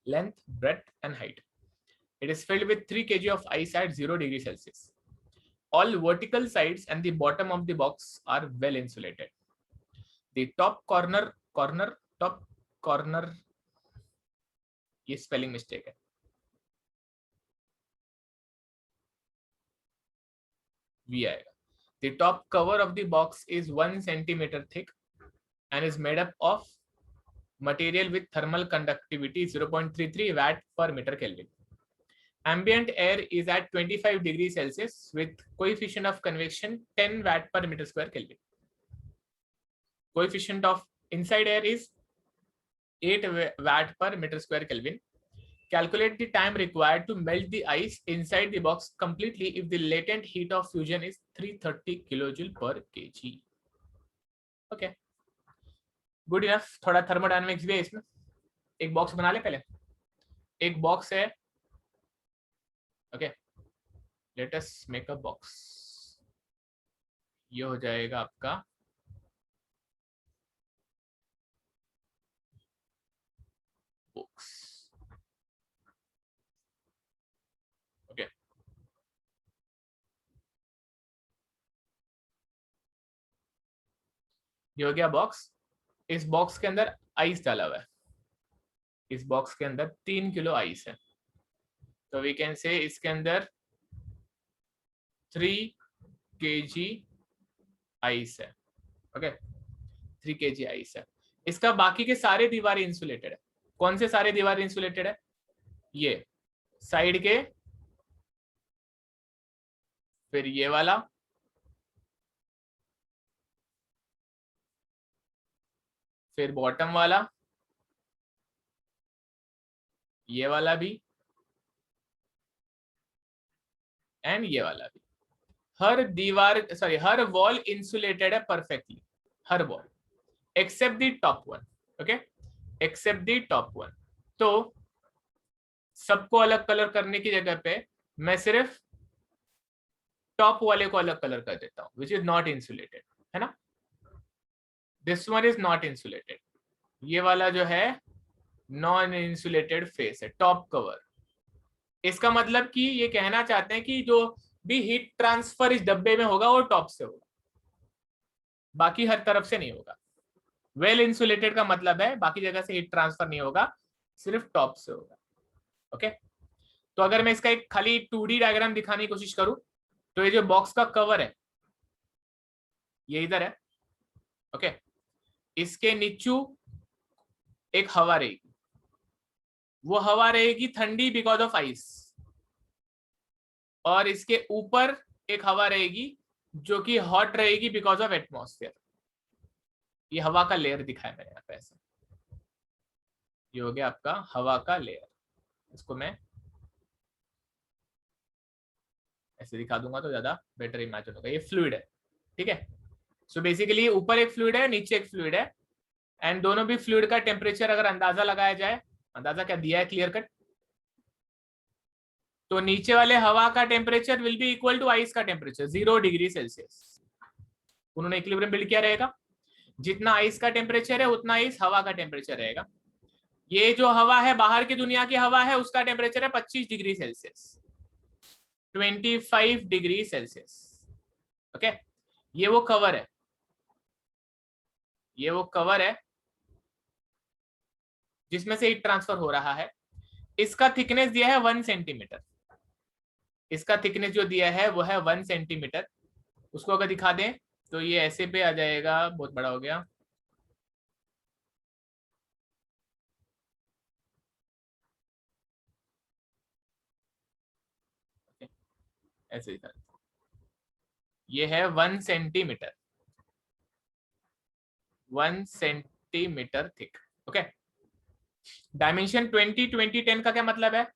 length, breadth and height. It is filled with 3 kg of ice eight 0 degree Celsius. All vertical sides and the bottom of the box are well insulated. The top corner, ये spelling mistake है, V आएगा। The top cover of the box is 1 centimeter thick and is made up of material with thermal conductivity 0.33 watt per meter Kelvin. Ambient air is at 25 degrees Celsius with coefficient of convection 10 watt per meter square Kelvin. Coefficient of inside air is 8 watt per meter square Kelvin. Calculate the time required to melt the ice inside the box completely if the latent heat of fusion is 330 kilojoule per kg. Okay, good enough. थोड़ा thermodynamics भी है इसमें। एक box बना ले पहले, एक box है। Okay, let us make a box. ये हो जाएगा आपका बॉक्स। Okay, ये हो गया बॉक्स। इस बॉक्स के अंदर आइस डाला हुआ है, इस बॉक्स के अंदर 3 किलो आइस है, तो वी कैन से इसके अंदर 3 kg आइस है। ओके 3 kg आइस है। इसका बाकी के सारे दीवारें इंसुलेटेड है। कौन से सारे दीवारें इंसुलेटेड है? ये साइड के, फिर ये वाला, फिर बॉटम वाला, ये वाला भी, एंड ये वाला भी। हर दीवार सॉरी हर वॉल इंसुलेटेड है परफेक्टली, हर wall except the top one. Okay except the top one. तो सबको अलग कलर करने की जगह पे मैं सिर्फ टॉप वाले को अलग कलर कर देता हूं, विच इज नॉट इंसुलेटेड, है ना। This one is not insulated. ये वाला जो है नॉन इंसुलेटेड फेस है, टॉप कवर। इसका मतलब कि ये कहना चाहते हैं कि जो भी हीट ट्रांसफर इस डब्बे में होगा वो टॉप से होगा, बाकी हर तरफ से नहीं होगा। वेल इंसुलेटेड का मतलब है बाकी जगह से हीट ट्रांसफर नहीं होगा, सिर्फ टॉप से होगा। ओके तो अगर मैं इसका एक खाली 2D डायग्राम दिखाने की कोशिश करूं तो ये जो बॉक्स का कवर है ये इधर है। ओके इसके नीचू एक हवा रहेगी, वो हवा रहेगी ठंडी बिकॉज ऑफ आइस, और इसके ऊपर एक हवा रहेगी जो कि हॉट रहेगी बिकॉज ऑफ एटमॉस्फेयर। ये हवा का लेयर दिखा है मैंने यहाँ पे ऐसे, ये हो गया आपका हवा का लेयर। इसको मैं ऐसे दिखा दूंगा तो ज्यादा बेटर इमेजिन होगा। ये फ्लूइड है, ठीक है। सो बेसिकली ऊपर एक फ्लूइड है, नीचे एक फ्लूइड है, एंड दोनों भी फ्लूइड का टेम्परेचर अगर अंदाजा लगाया जाए, अंदाजा क्या दिया है क्लियर कट, तो नीचे वाले हवा का temperature will be equal to ice का टेम्परेचर 0 डिग्री सेल्सियस। उन्होंने इक्विलिब्रियम बिल्ड किया रहेगा, जितना आइस का टेम्परेचर है उतना आइस हवा का टेम्परेचर रहेगा। ये जो हवा है बाहर की दुनिया की हवा है, उसका टेम्परेचर है 25 degree Celsius, 25 degree Celsius. Okay ये वो कवर है, ये वो कवर है जिसमें से हीट ट्रांसफर हो रहा है। इसका थिकनेस दिया है 1 सेंटीमीटर। इसका थिकनेस जो दिया है वो है 1 सेंटीमीटर। उसको अगर दिखा दें तो ये ऐसे पे आ जाएगा, बहुत बड़ा हो गया। ऐसे दिखा, ये है 1 centimetre, 1 centimetre thick. Okay dimension 20-20-10 का क्या मतलब है?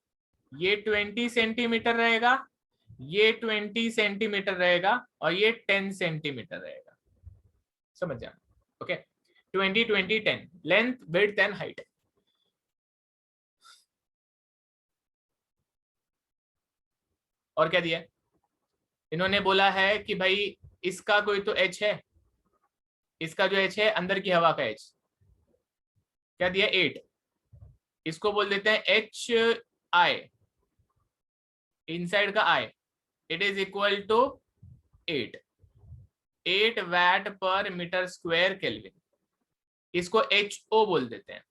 ये 20 सेंटीमीटर रहेगा, ये 20 सेंटीमीटर रहेगा, और ये 10 सेंटीमीटर रहेगा। समझ जाना। Okay 20-20-10 length, width and height. और क्या दिया है? इन्होंने बोला है कि भाई इसका कोई तो एच है, इसका जो एच है अंदर की हवा का एच क्या दिया 8, इसको बोल देते हैं एच आई, इनसाइड का I, it is equal to 8 watt per metre square kelvin. इसको एच ओ बोल देते हैं,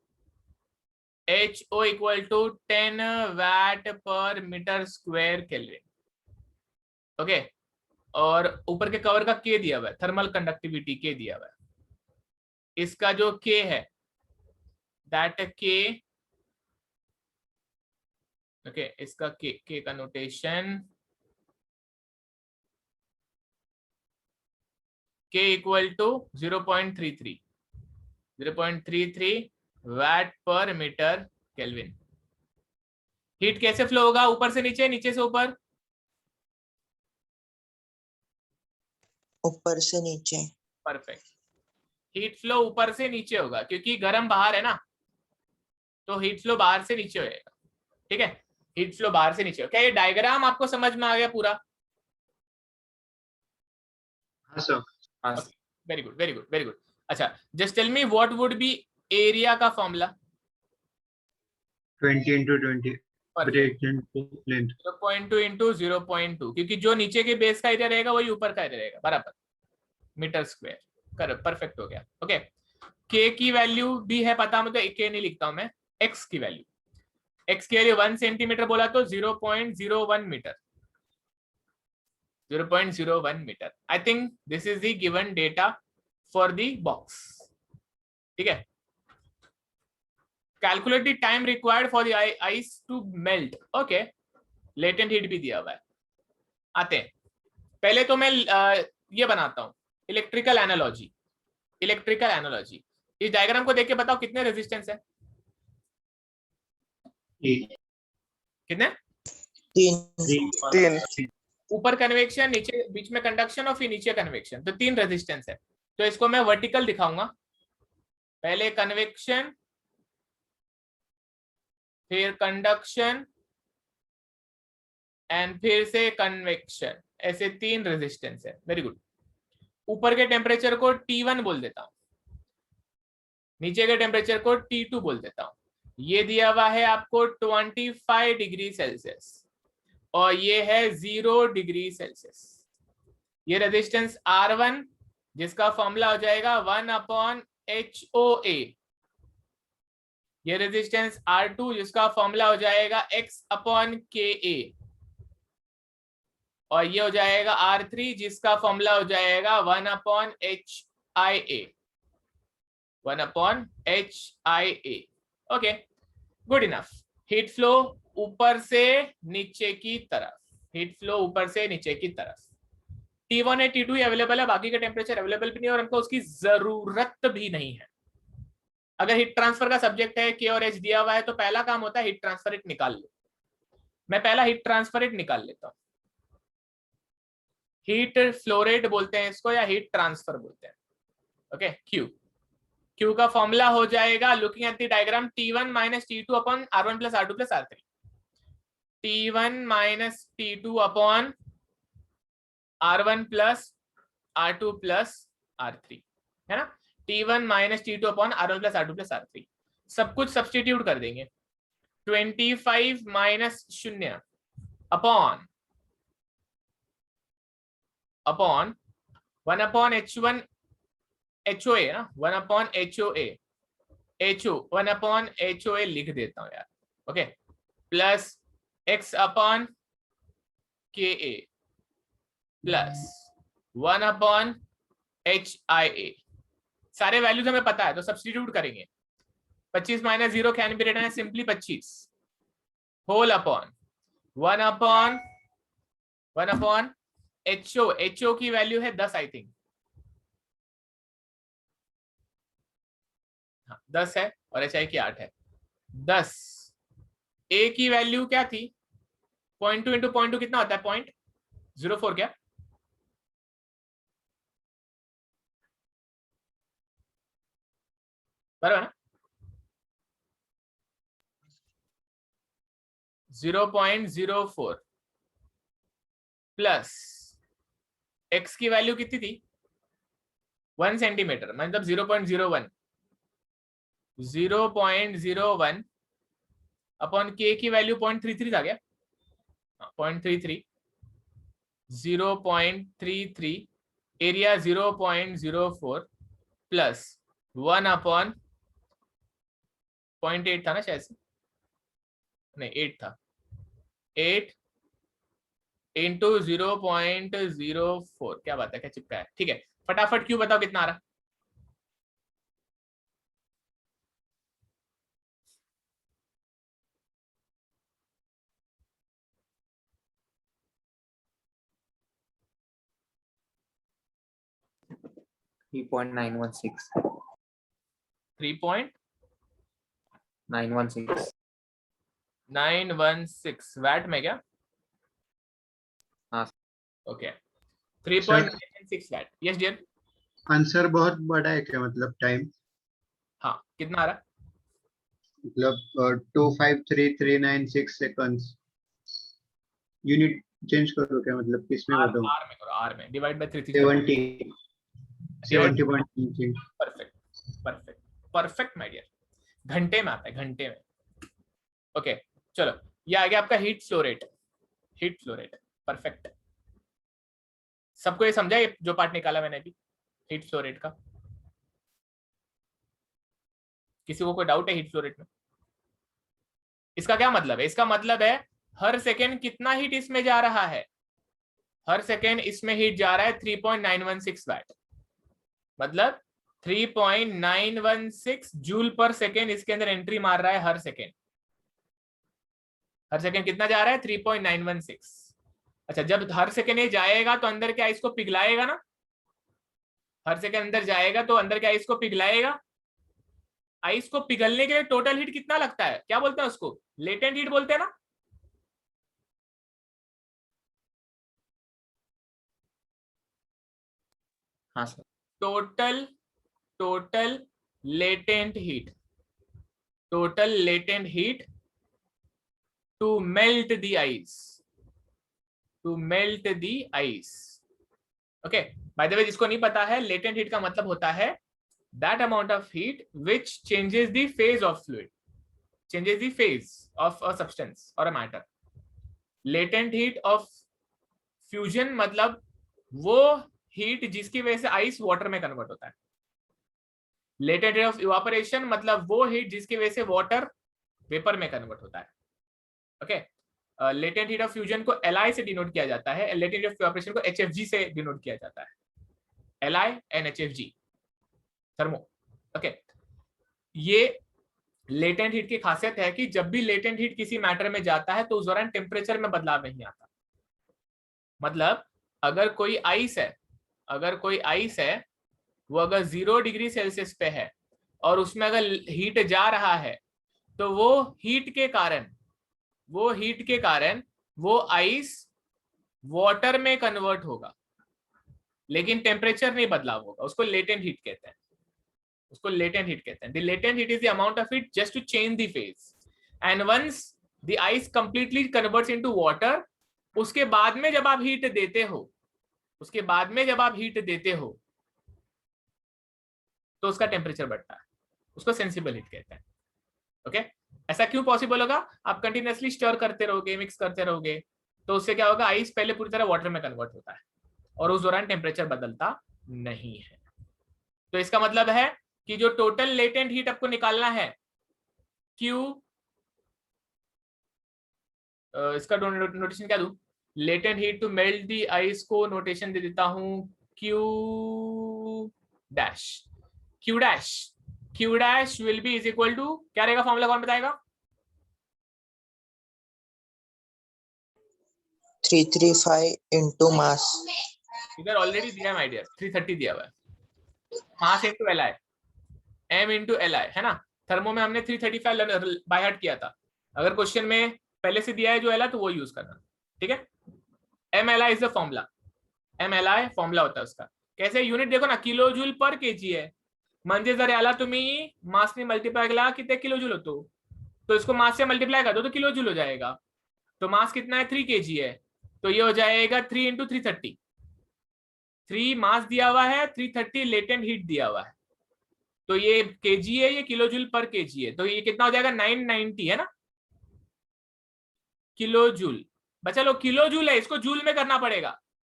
H O equal to 10 watt per metre square kelvin. Okay और ऊपर के कवर का के दिया हुआ है, थर्मल कंडक्टिविटी के दिया हुआ है। इसका जो के है दैट के, ओके इसका के का नोटेशन के equal to 0.33 VAT per metre kelvin. Heat कैसे फ्लो होगा? ऊपर से नीचे, नीचे से ऊपर, ऊपर से नीचे। परफेक्ट। हीट फ्लो ऊपर से नीचे होगा क्योंकि गर्म बाहर है ना, तो हीट फ्लो बाहर से नीचे होएगा। ठीक है हीट फ्लो बाहर से नीचे। क्या ये डायग्राम आपको समझ में आ गया पूरा? हाँ sir. Very good very good very good. अच्छा just tell me what would be area का formula? 20 into 20 break length 0.2 into 0.2, क्योंकि जो नीचे के बेस का एरिया रहेगा वही ऊपर का एरिया रहेगा, बराबर मीटर स्क्वायर। कर परफेक्ट हो गया। ओके के की वैल्यू भी है पता, मतलब के नहीं लिखता हूं मैं, एक्स की वैल्यू, एक्स की वैल्यू 1 सेंटीमीटर बोला तो 0.01 metre. 0.01 metre. I think this is the given data for the box. ठीक है, calculate the time required for the ice to melt. Okay, latent heat भी दिया हुआ है। आते हैं, पहले तो मैं ये बनाता हूं इलेक्ट्रिकल एनालॉजी। इलेक्ट्रिकल एनालॉजी, इस डायग्राम को देख के बताओ कितने रेजिस्टेंस है? कितने? 3 3 ऊपर कन्वेक्शन, नीचे बीच में कंडक्शन और फिर नीचे कन्वेक्शन, तो 3 रेजिस्टेंस है। तो इसको मैं वर्टिकल दिखाऊंगा, पहले कन्वेक्शन फिर कंडक्शन एंड फिर से कन्वेक्शन, ऐसे 3 रेजिस्टेंस है। Very good. ऊपर के टेम्परेचर को T1 बोल देता हूं, नीचे के टेम्परेचर को T2 बोल देता हूं। ये दिया हुआ है आपको 25 डिग्री सेल्सियस और ये है 0 डिग्री सेल्सियस। ये रेजिस्टेंस R1 जिसका फॉर्मूला हो जाएगा 1/HOA। ये रेजिस्टेंस R2 जिसका फॉर्मूला हो जाएगा X/KA। और ये हो जाएगा R3 जिसका फॉर्मूला हो जाएगा 1/HIA। 1/HIA। Okay, good enough. Heat flow ऊपर से नीचे की तरफ, हीट फ्लो ऊपर से नीचे की तरफ। T1 है, T2 अवेलेबल है, बाकी के टेम्परेचर अवेलेबल भी नहीं और हमको उसकी जरूरत भी नहीं है। अगर हीट ट्रांसफर का सब्जेक्ट है K और H दिया हुआ है तो पहला काम होता है हीट ट्रांसफर रेट निकाल लो। मैं पहला हीट ट्रांसफर रेट निकाल लेता हूं। हीट फ्लो रेट बोलते हैं इसको या हीट ट्रांसफर बोलते हैं। ओके, Q का फॉर्मूला हो जाएगा, looking at the diagram, T1 minus T2 upon R1 plus R2 plus R3। T1 minus T2 upon R1 plus R2 plus R3, है ना। T1 minus T2 upon R1 plus R2 plus R3, सब कुछ substitute कर देंगे। 25 minus 0 upon 1/H1 HOA ना, 1/HOA, HO 1/HOA लिख देता हूं यार। Okay, plus X/KA plus 1/HIA। सारे वैल्यूज हमें पता है तो सब्स्टिट्यूट करेंगे। 25 minus 0 can be written as simply 25 whole upon 1/HO। HO की वैल्यू है 10 आई थिंक, हाँ 10 है और HI की 8 है। 10 A की वैल्यू क्या थी? 0.2 इंटू 0.2 कितना होता है? 0.04 क्या? बराबर ना? 0.04 प्लस X की वैल्यू कितनी थी? 1 सेंटीमीटर, मतलब 0.01। 0.01 अपॉन K की वैल्यू 0.33 था क्या? 0.33, 0.33 एरिया 0.04 प्लस 1/0.8 था ना शायद से, नहीं 8 था, 8 इंटू 0.04। क्या बात है, क्या चिपका है। ठीक है, फटाफट क्यों बताओ कितना आ रहा? $3.916 3.916 वैट में क्या? हाँ। Okay, 3.916 watt. Yes dear. Answer बहुत बड़ा है क्या, मतलब टाइम? हाँ, कितना आ रहा? मतलब 253,396 सेकंड्स। यूनिट चेंज करो क्या, मतलब किसमें आर बताऊं? में करो, आर में divide by 3 70.3। Perfect perfect perfect my dear, घंटे में आता है, घंटे में। ओके चलो, ये आ गया आपका heat flow rate. Heat flow rate perfect. सबको ये समझा ये जो पार्ट निकाला मैंने अभी हीट फ्लो रेट का? किसी को कोई डाउट है हीट फ्लो रेट में? इसका क्या मतलब है? इसका मतलब है हर सेकेंड कितना हीट इसमें जा रहा है, हर सेकेंड इसमें हीट जा रहा है 3.916 वाट, मतलब 3.916 जूल पर सेकेंड इसके अंदर एंट्री मार रहा है हर सेकेंड। हर सेकेंड कितना जा रहा है? 3.916। अच्छा, जब हर सेकेंड ये जाएगा तो अंदर क्या इसको पिघलाएगा ना? हर सेकेंड अंदर जाएगा तो अंदर क्या इसको पिघलाएगा? आइस को पिघलने के लिए टोटल हीट कितना लगता है? क्या बोलते हैं उसको? लेटेंट हीट बोलते हैं ना? हाँ सर, total latent heat, total latent heat to melt the ice, to melt the ice. Okay, by the way जिसको नहीं पता है, लेटेंट हीट का मतलब होता है that amount of heat which changes the phase of fluid, changes the phase of a substance or a matter. latent heat of fusion मतलब वो हीट जिसकी वजह से आइस वाटर में कन्वर्ट होता है। latent heat of evaporation मतलब वो हीट जिसकी वजह से वाटर वेपर में कन्वर्ट होता है। Okay, latent heat of fusion को Li से डिनोट किया जाता है, latent heat of evaporation को HFG से डिनोट किया जाता है, Li and HFG, thermo. Okay, ये लेटेंट हीट की खासियत है कि जब भी लेटेंट हीट किसी मैटर में जाता है तो उस दौरान टेम्परेचर में बदलाव नहीं आता। मतलब अगर कोई आइस है, अगर कोई आइस है वो अगर 0 डिग्री सेल्सियस पे है और उसमें अगर हीट जा रहा है तो वो हीट के कारण वो आइस वाटर में कन्वर्ट होगा, लेकिन टेम्परेचर नहीं बदलाव होगा। उसको लेटेंट हीट कहते हैं, उसको लेटेंट हीट कहते हैं। The latent heat is the amount of heat just to change the phase, and once the ice completely converts into water, उसके बाद में जब आप हीट देते हो, उसके बाद में जब आप हीट देते हो तो उसका टेम्परेचर बढ़ता है, उसको सेंसिबल हीट कहते हैं। ओके, ऐसा क्यों पॉसिबल होगा? आप कंटिन्यूअसली स्टर करते रहोगे, मिक्स करते रहोगे, तो उससे क्या होगा? आइस पहले पूरी तरह वाटर में कन्वर्ट होता है और उस दौरान टेम्परेचर बदलता नहीं है। तो इसका मतलब है कि जो टोटल लेटेंट हीट आपको निकालना है Q, इसका नोटेशन क्या दूं? Latent heat to melt the ice को नोटेशन दे देता हूं Q dash. Q dash will be is equal to, क्या रहेगा फॉर्मूला? कौन बताएगा? 335 into mass. इधर ऑलरेडी दिया है माय डियर, 330 दिया हुआ है। Mass into Li, m into Li, है ना? थर्मो में हमने 335 बाय हार्ट किया था। अगर क्वेश्चन में पहले से दिया है जो Li तो वो यूज करना, ठीक है? mLi is the formula, mLi formula होता है उसका। कैसे? यूनिट देखो ना, किलो जूल पर केजी है। म्हणजे जर याला तुम्ही मास ने मल्टीप्लाई केला कितने किलो जूल होतो, तो इसको मास से मल्टीप्लाई कर दो तो किलो जूल हो जाएगा। तो मास कितना है? 3 kg है, तो ये हो जाएगा 3 इंटू 330। 3 मास दिया हुआ है, 330 लेटेंट हीट दिया हुआ है, तो ये केजी है, ये किलो जूल पर केजी है, तो ये कितना हो जाएगा? 990, है ना? Kilo joule. बच्चा लोग किलो जूल है, इसको जूल में करना पड़ेगा,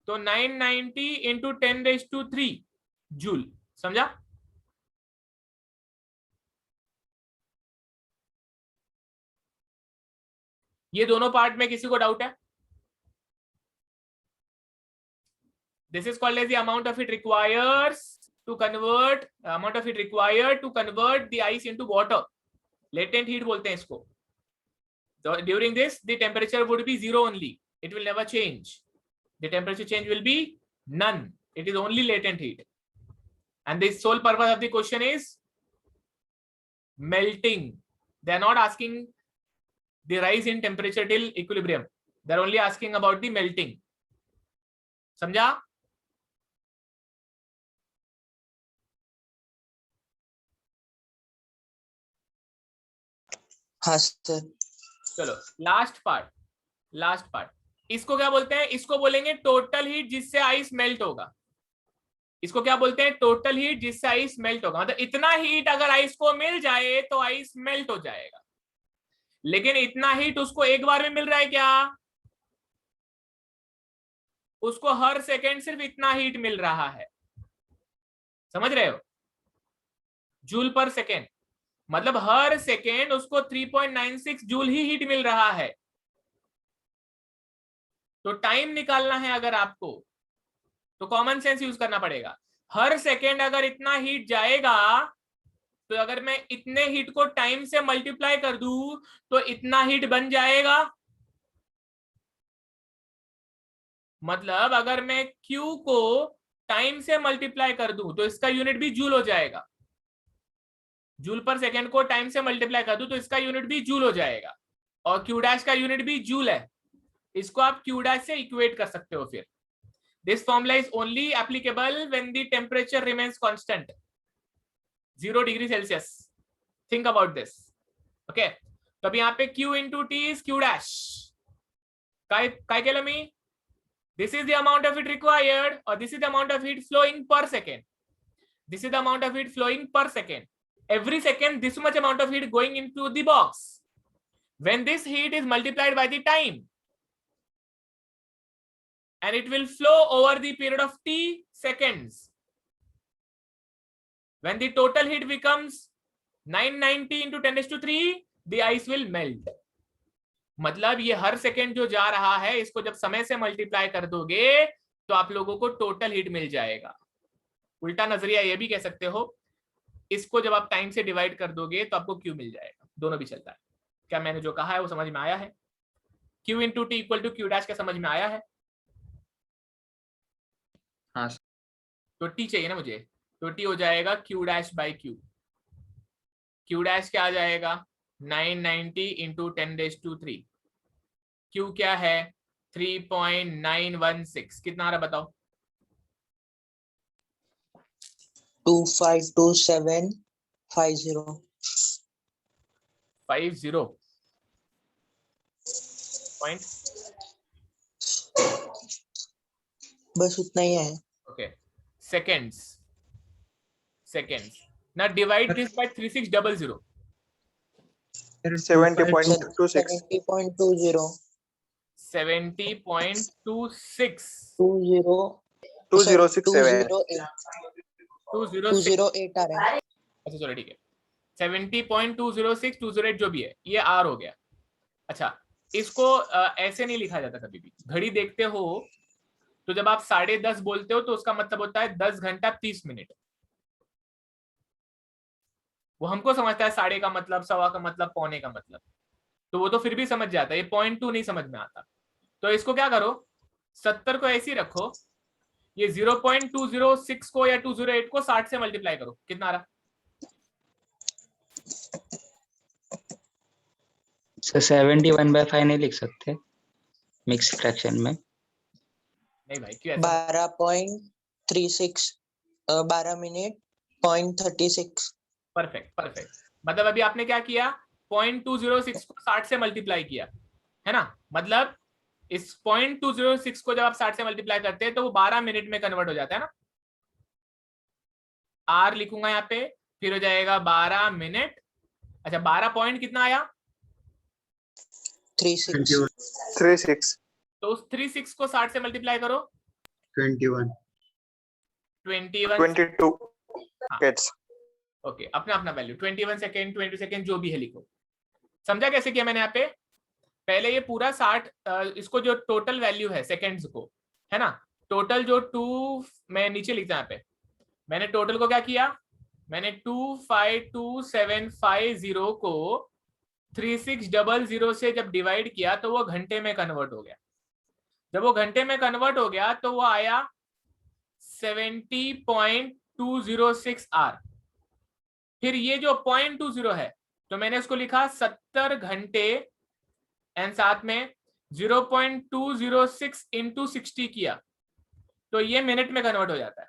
तो 990 इंटू 10⁻³ जूल। समझा? ये दोनों पार्ट में किसी को डाउट है? This is called as the amount of heat required to convert the ice into water. Latent heat बोलते हैं इसको। So during this, the temperature would be 0 only. It will never change. The temperature change will be none. It is only latent heat. And the sole purpose of the question is melting. They are not asking the rise in temperature till equilibrium. They are only asking about the melting. समझा? हाँ sir. चलो last part, इसको क्या बोलते हैं? इसको बोलेंगे total heat जिससे आइस मेल्ट होगा। इसको क्या बोलते हैं? टोटल हीट जिससे आइस मेल्ट होगा। मतलब इतना हीट अगर आइस को मिल जाए तो आइस मेल्ट हो जाएगा, लेकिन इतना हीट उसको एक बार में मिल रहा है क्या? उसको हर सेकेंड सिर्फ इतना हीट मिल रहा है। समझ रहे हो? जूल पर सेकेंड, मतलब हर सेकेंड उसको 3.96 जूल ही हीट मिल रहा है। तो टाइम निकालना है अगर आपको, तो कॉमन सेंस यूज करना पड़ेगा। हर सेकेंड अगर इतना हीट जाएगा, तो अगर मैं इतने हीट को टाइम से मल्टीप्लाई कर दूं तो इतना हीट बन जाएगा। मतलब अगर मैं Q को टाइम से मल्टीप्लाई कर दूं तो इसका यूनिट भी जूल हो जाएगा। जूल पर सेकेंड को टाइम से मल्टीप्लाई कर दूं तो इसका यूनिट भी जूल हो जाएगा, और Q डैश का यूनिट भी जूल है। इसको आप Q डैश से इक्वेट कर सकते हो। फिर this formula is only applicable when the temperature remains constant 0 degree Celsius. Think about this. Okay, तो अभी यहाँ पे Q into T is Q dash. काय केलं मी? This is the amount of heat required, or this is the amount of heat flowing per second. This is the amount of heat flowing per second. Every second, this much amount of heat going into the box. When this heat is multiplied by the time, and it will flow over the period of t seconds. When the total heat becomes 990 into 10⁻³ the ice will melt. मतलब ये हर second जो जा रहा है, इसको जब समय से मल्टीप्लाई कर दोगे तो आप लोगों को टोटल हीट मिल जाएगा। उल्टा नजरिया ये भी कह सकते हो, इसको जब आप टाइम से डिवाइड कर दोगे तो आपको Q मिल जाएगा। दोनों भी चलता है। क्या मैंने जो कहा है वो समझ में आया है? Q into T equal to Q dash क्या समझ में आया है? हाँ। तो T चाहिए ना मुझे, तो T हो जाएगा Q dash by Q। Q dash क्या आ जाएगा? 990 इंटू 10⁻³ Q क्या है? 3.916। कितना आ रहा बताओ? 252750 50 पॉइंट, बस उतना ही है। ओके। सेकेंड्स ना, डिवाइड दिस बाय 3600। 70.26 70.20 70.26 2067 208 आ रहा है। अच्छा चलो ठीक है, 70.206 208 जो भी है, ये आर हो गया। अच्छा, इसको ऐसे नहीं लिखा जाता कभी भी। घड़ी देखते हो तो जब आप 10:30 बोलते हो तो उसका मतलब होता है 10 घंटा 30 मिनट। वो हमको समझता है साढ़े का मतलब, सवा का मतलब, पौने का मतलब, तो वो तो फिर भी समझ जाता है। ये 0.2 नहीं समझ में आता। तो इसको क्या करो, 70 को ऐसे ही रखो, ये 0.206 को या 208 को 60 से मल्टीप्लाई करो, कितना आ रहा? सर 71/5 नहीं लिख सकते मिक्स फ्रैक्शन में? नहीं भाई, क्यों ऐसा? 12.36 12 मिनट 0.36। परफेक्ट। मतलब अभी आपने क्या किया, 0.206 को 60 से मल्टीप्लाई किया, है ना? मतलब इस 0.206 को जब आप 60 से मल्टीप्लाई करते हैं तो वो 12 मिनट में कन्वर्ट हो जाता है ना। आर लिखूंगा यहाँ पे, फिर हो जाएगा 12 मिनट। अच्छा, 12 पॉइंट कितना आया? 36। तो उस 36 को 60 से मल्टीप्लाई करो, 21 22 gets ओके। अपना वैल्यू 21 सेकेंड 20 सेकेंड जो भी है लिखो। समझा कैसे किया मैंने यहाँ पे? पहले ये पूरा 60, इसको जो टोटल वैल्यू है सेकेंड्स को, है ना, टोटल जो 2 मैं नीचे लिखता यहाँ पे, मैंने टोटल को क्या किया, मैंने 252,750 को 3600 से जब डिवाइड किया तो वो घंटे में कन्वर्ट हो गया। जब वो घंटे में कन्वर्ट हो गया तो वो आया 70.206 आर। फिर ये जो 0.20 है तो मैंने उसको लिखा 70 घंटे एंड साथ में 0.206 इंटू 60 किया तो ये मिनट में कन्वर्ट हो जाता है।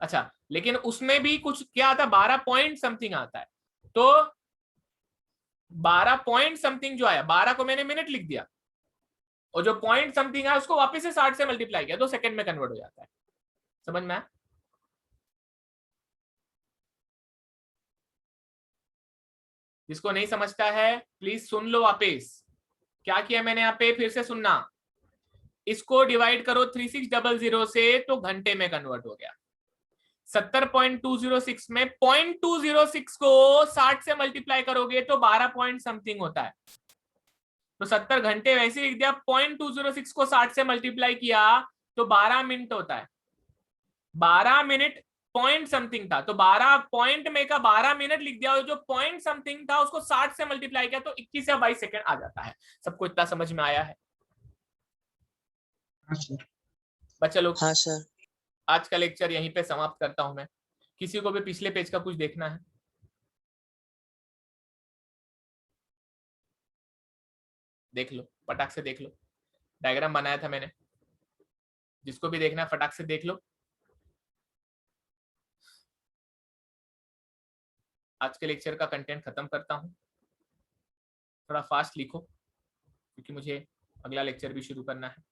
अच्छा, लेकिन उसमें भी कुछ क्या आता है, 12 पॉइंट समथिंग आता है। तो 12 पॉइंट समथिंग जो आया, 12 को मैंने मिनट लिख दिया और जो पॉइंट समथिंग है उसको वापस से 60 से मल्टीप्लाई किया तो सेकंड में कन्वर्ट हो जाता है। समझ में आया? जिसको नहीं समझता है प्लीज सुन लो वापस। क्या किया मैंने यहाँ पे, फिर से सुनना। इसको डिवाइड करो 3600 से तो घंटे में कन्वर्ट हो गया। 70.206 में 0.206 को 60 से मल्टीप्लाई करोगे तो 12 पॉइंट समथिंग होता है। तो 70 घंटे वैसे लिख दिया, 0.206 को 60 से मल्टीप्लाई किया तो 12 मिनट होता है। 12 मिनट पॉइंट समथिंग था, तो 12 पॉइंट में का 12 मिनट लिख दिया, और जो पॉइंट समथिंग था उसको 60 से मल्टीप्लाई किया तो 21 या 22 सेकंड आ जाता है। सबको इतना समझ में आया है? हाँ सर। बच्चा लोग, हाँ सर। आज का लेक्चर यहीं पे समाप्त करता हूं मैं। किसी को भी पिछले पेज का कुछ देखना है? देख लो, फटाक से देख लो, डायग्राम बनाया था मैंने, जिसको भी देखना है फटाक से देख लो। आज के लेक्चर का कंटेंट खत्म करता हूं, थोड़ा फास्ट लिखो क्योंकि मुझे अगला लेक्चर भी शुरू करना है।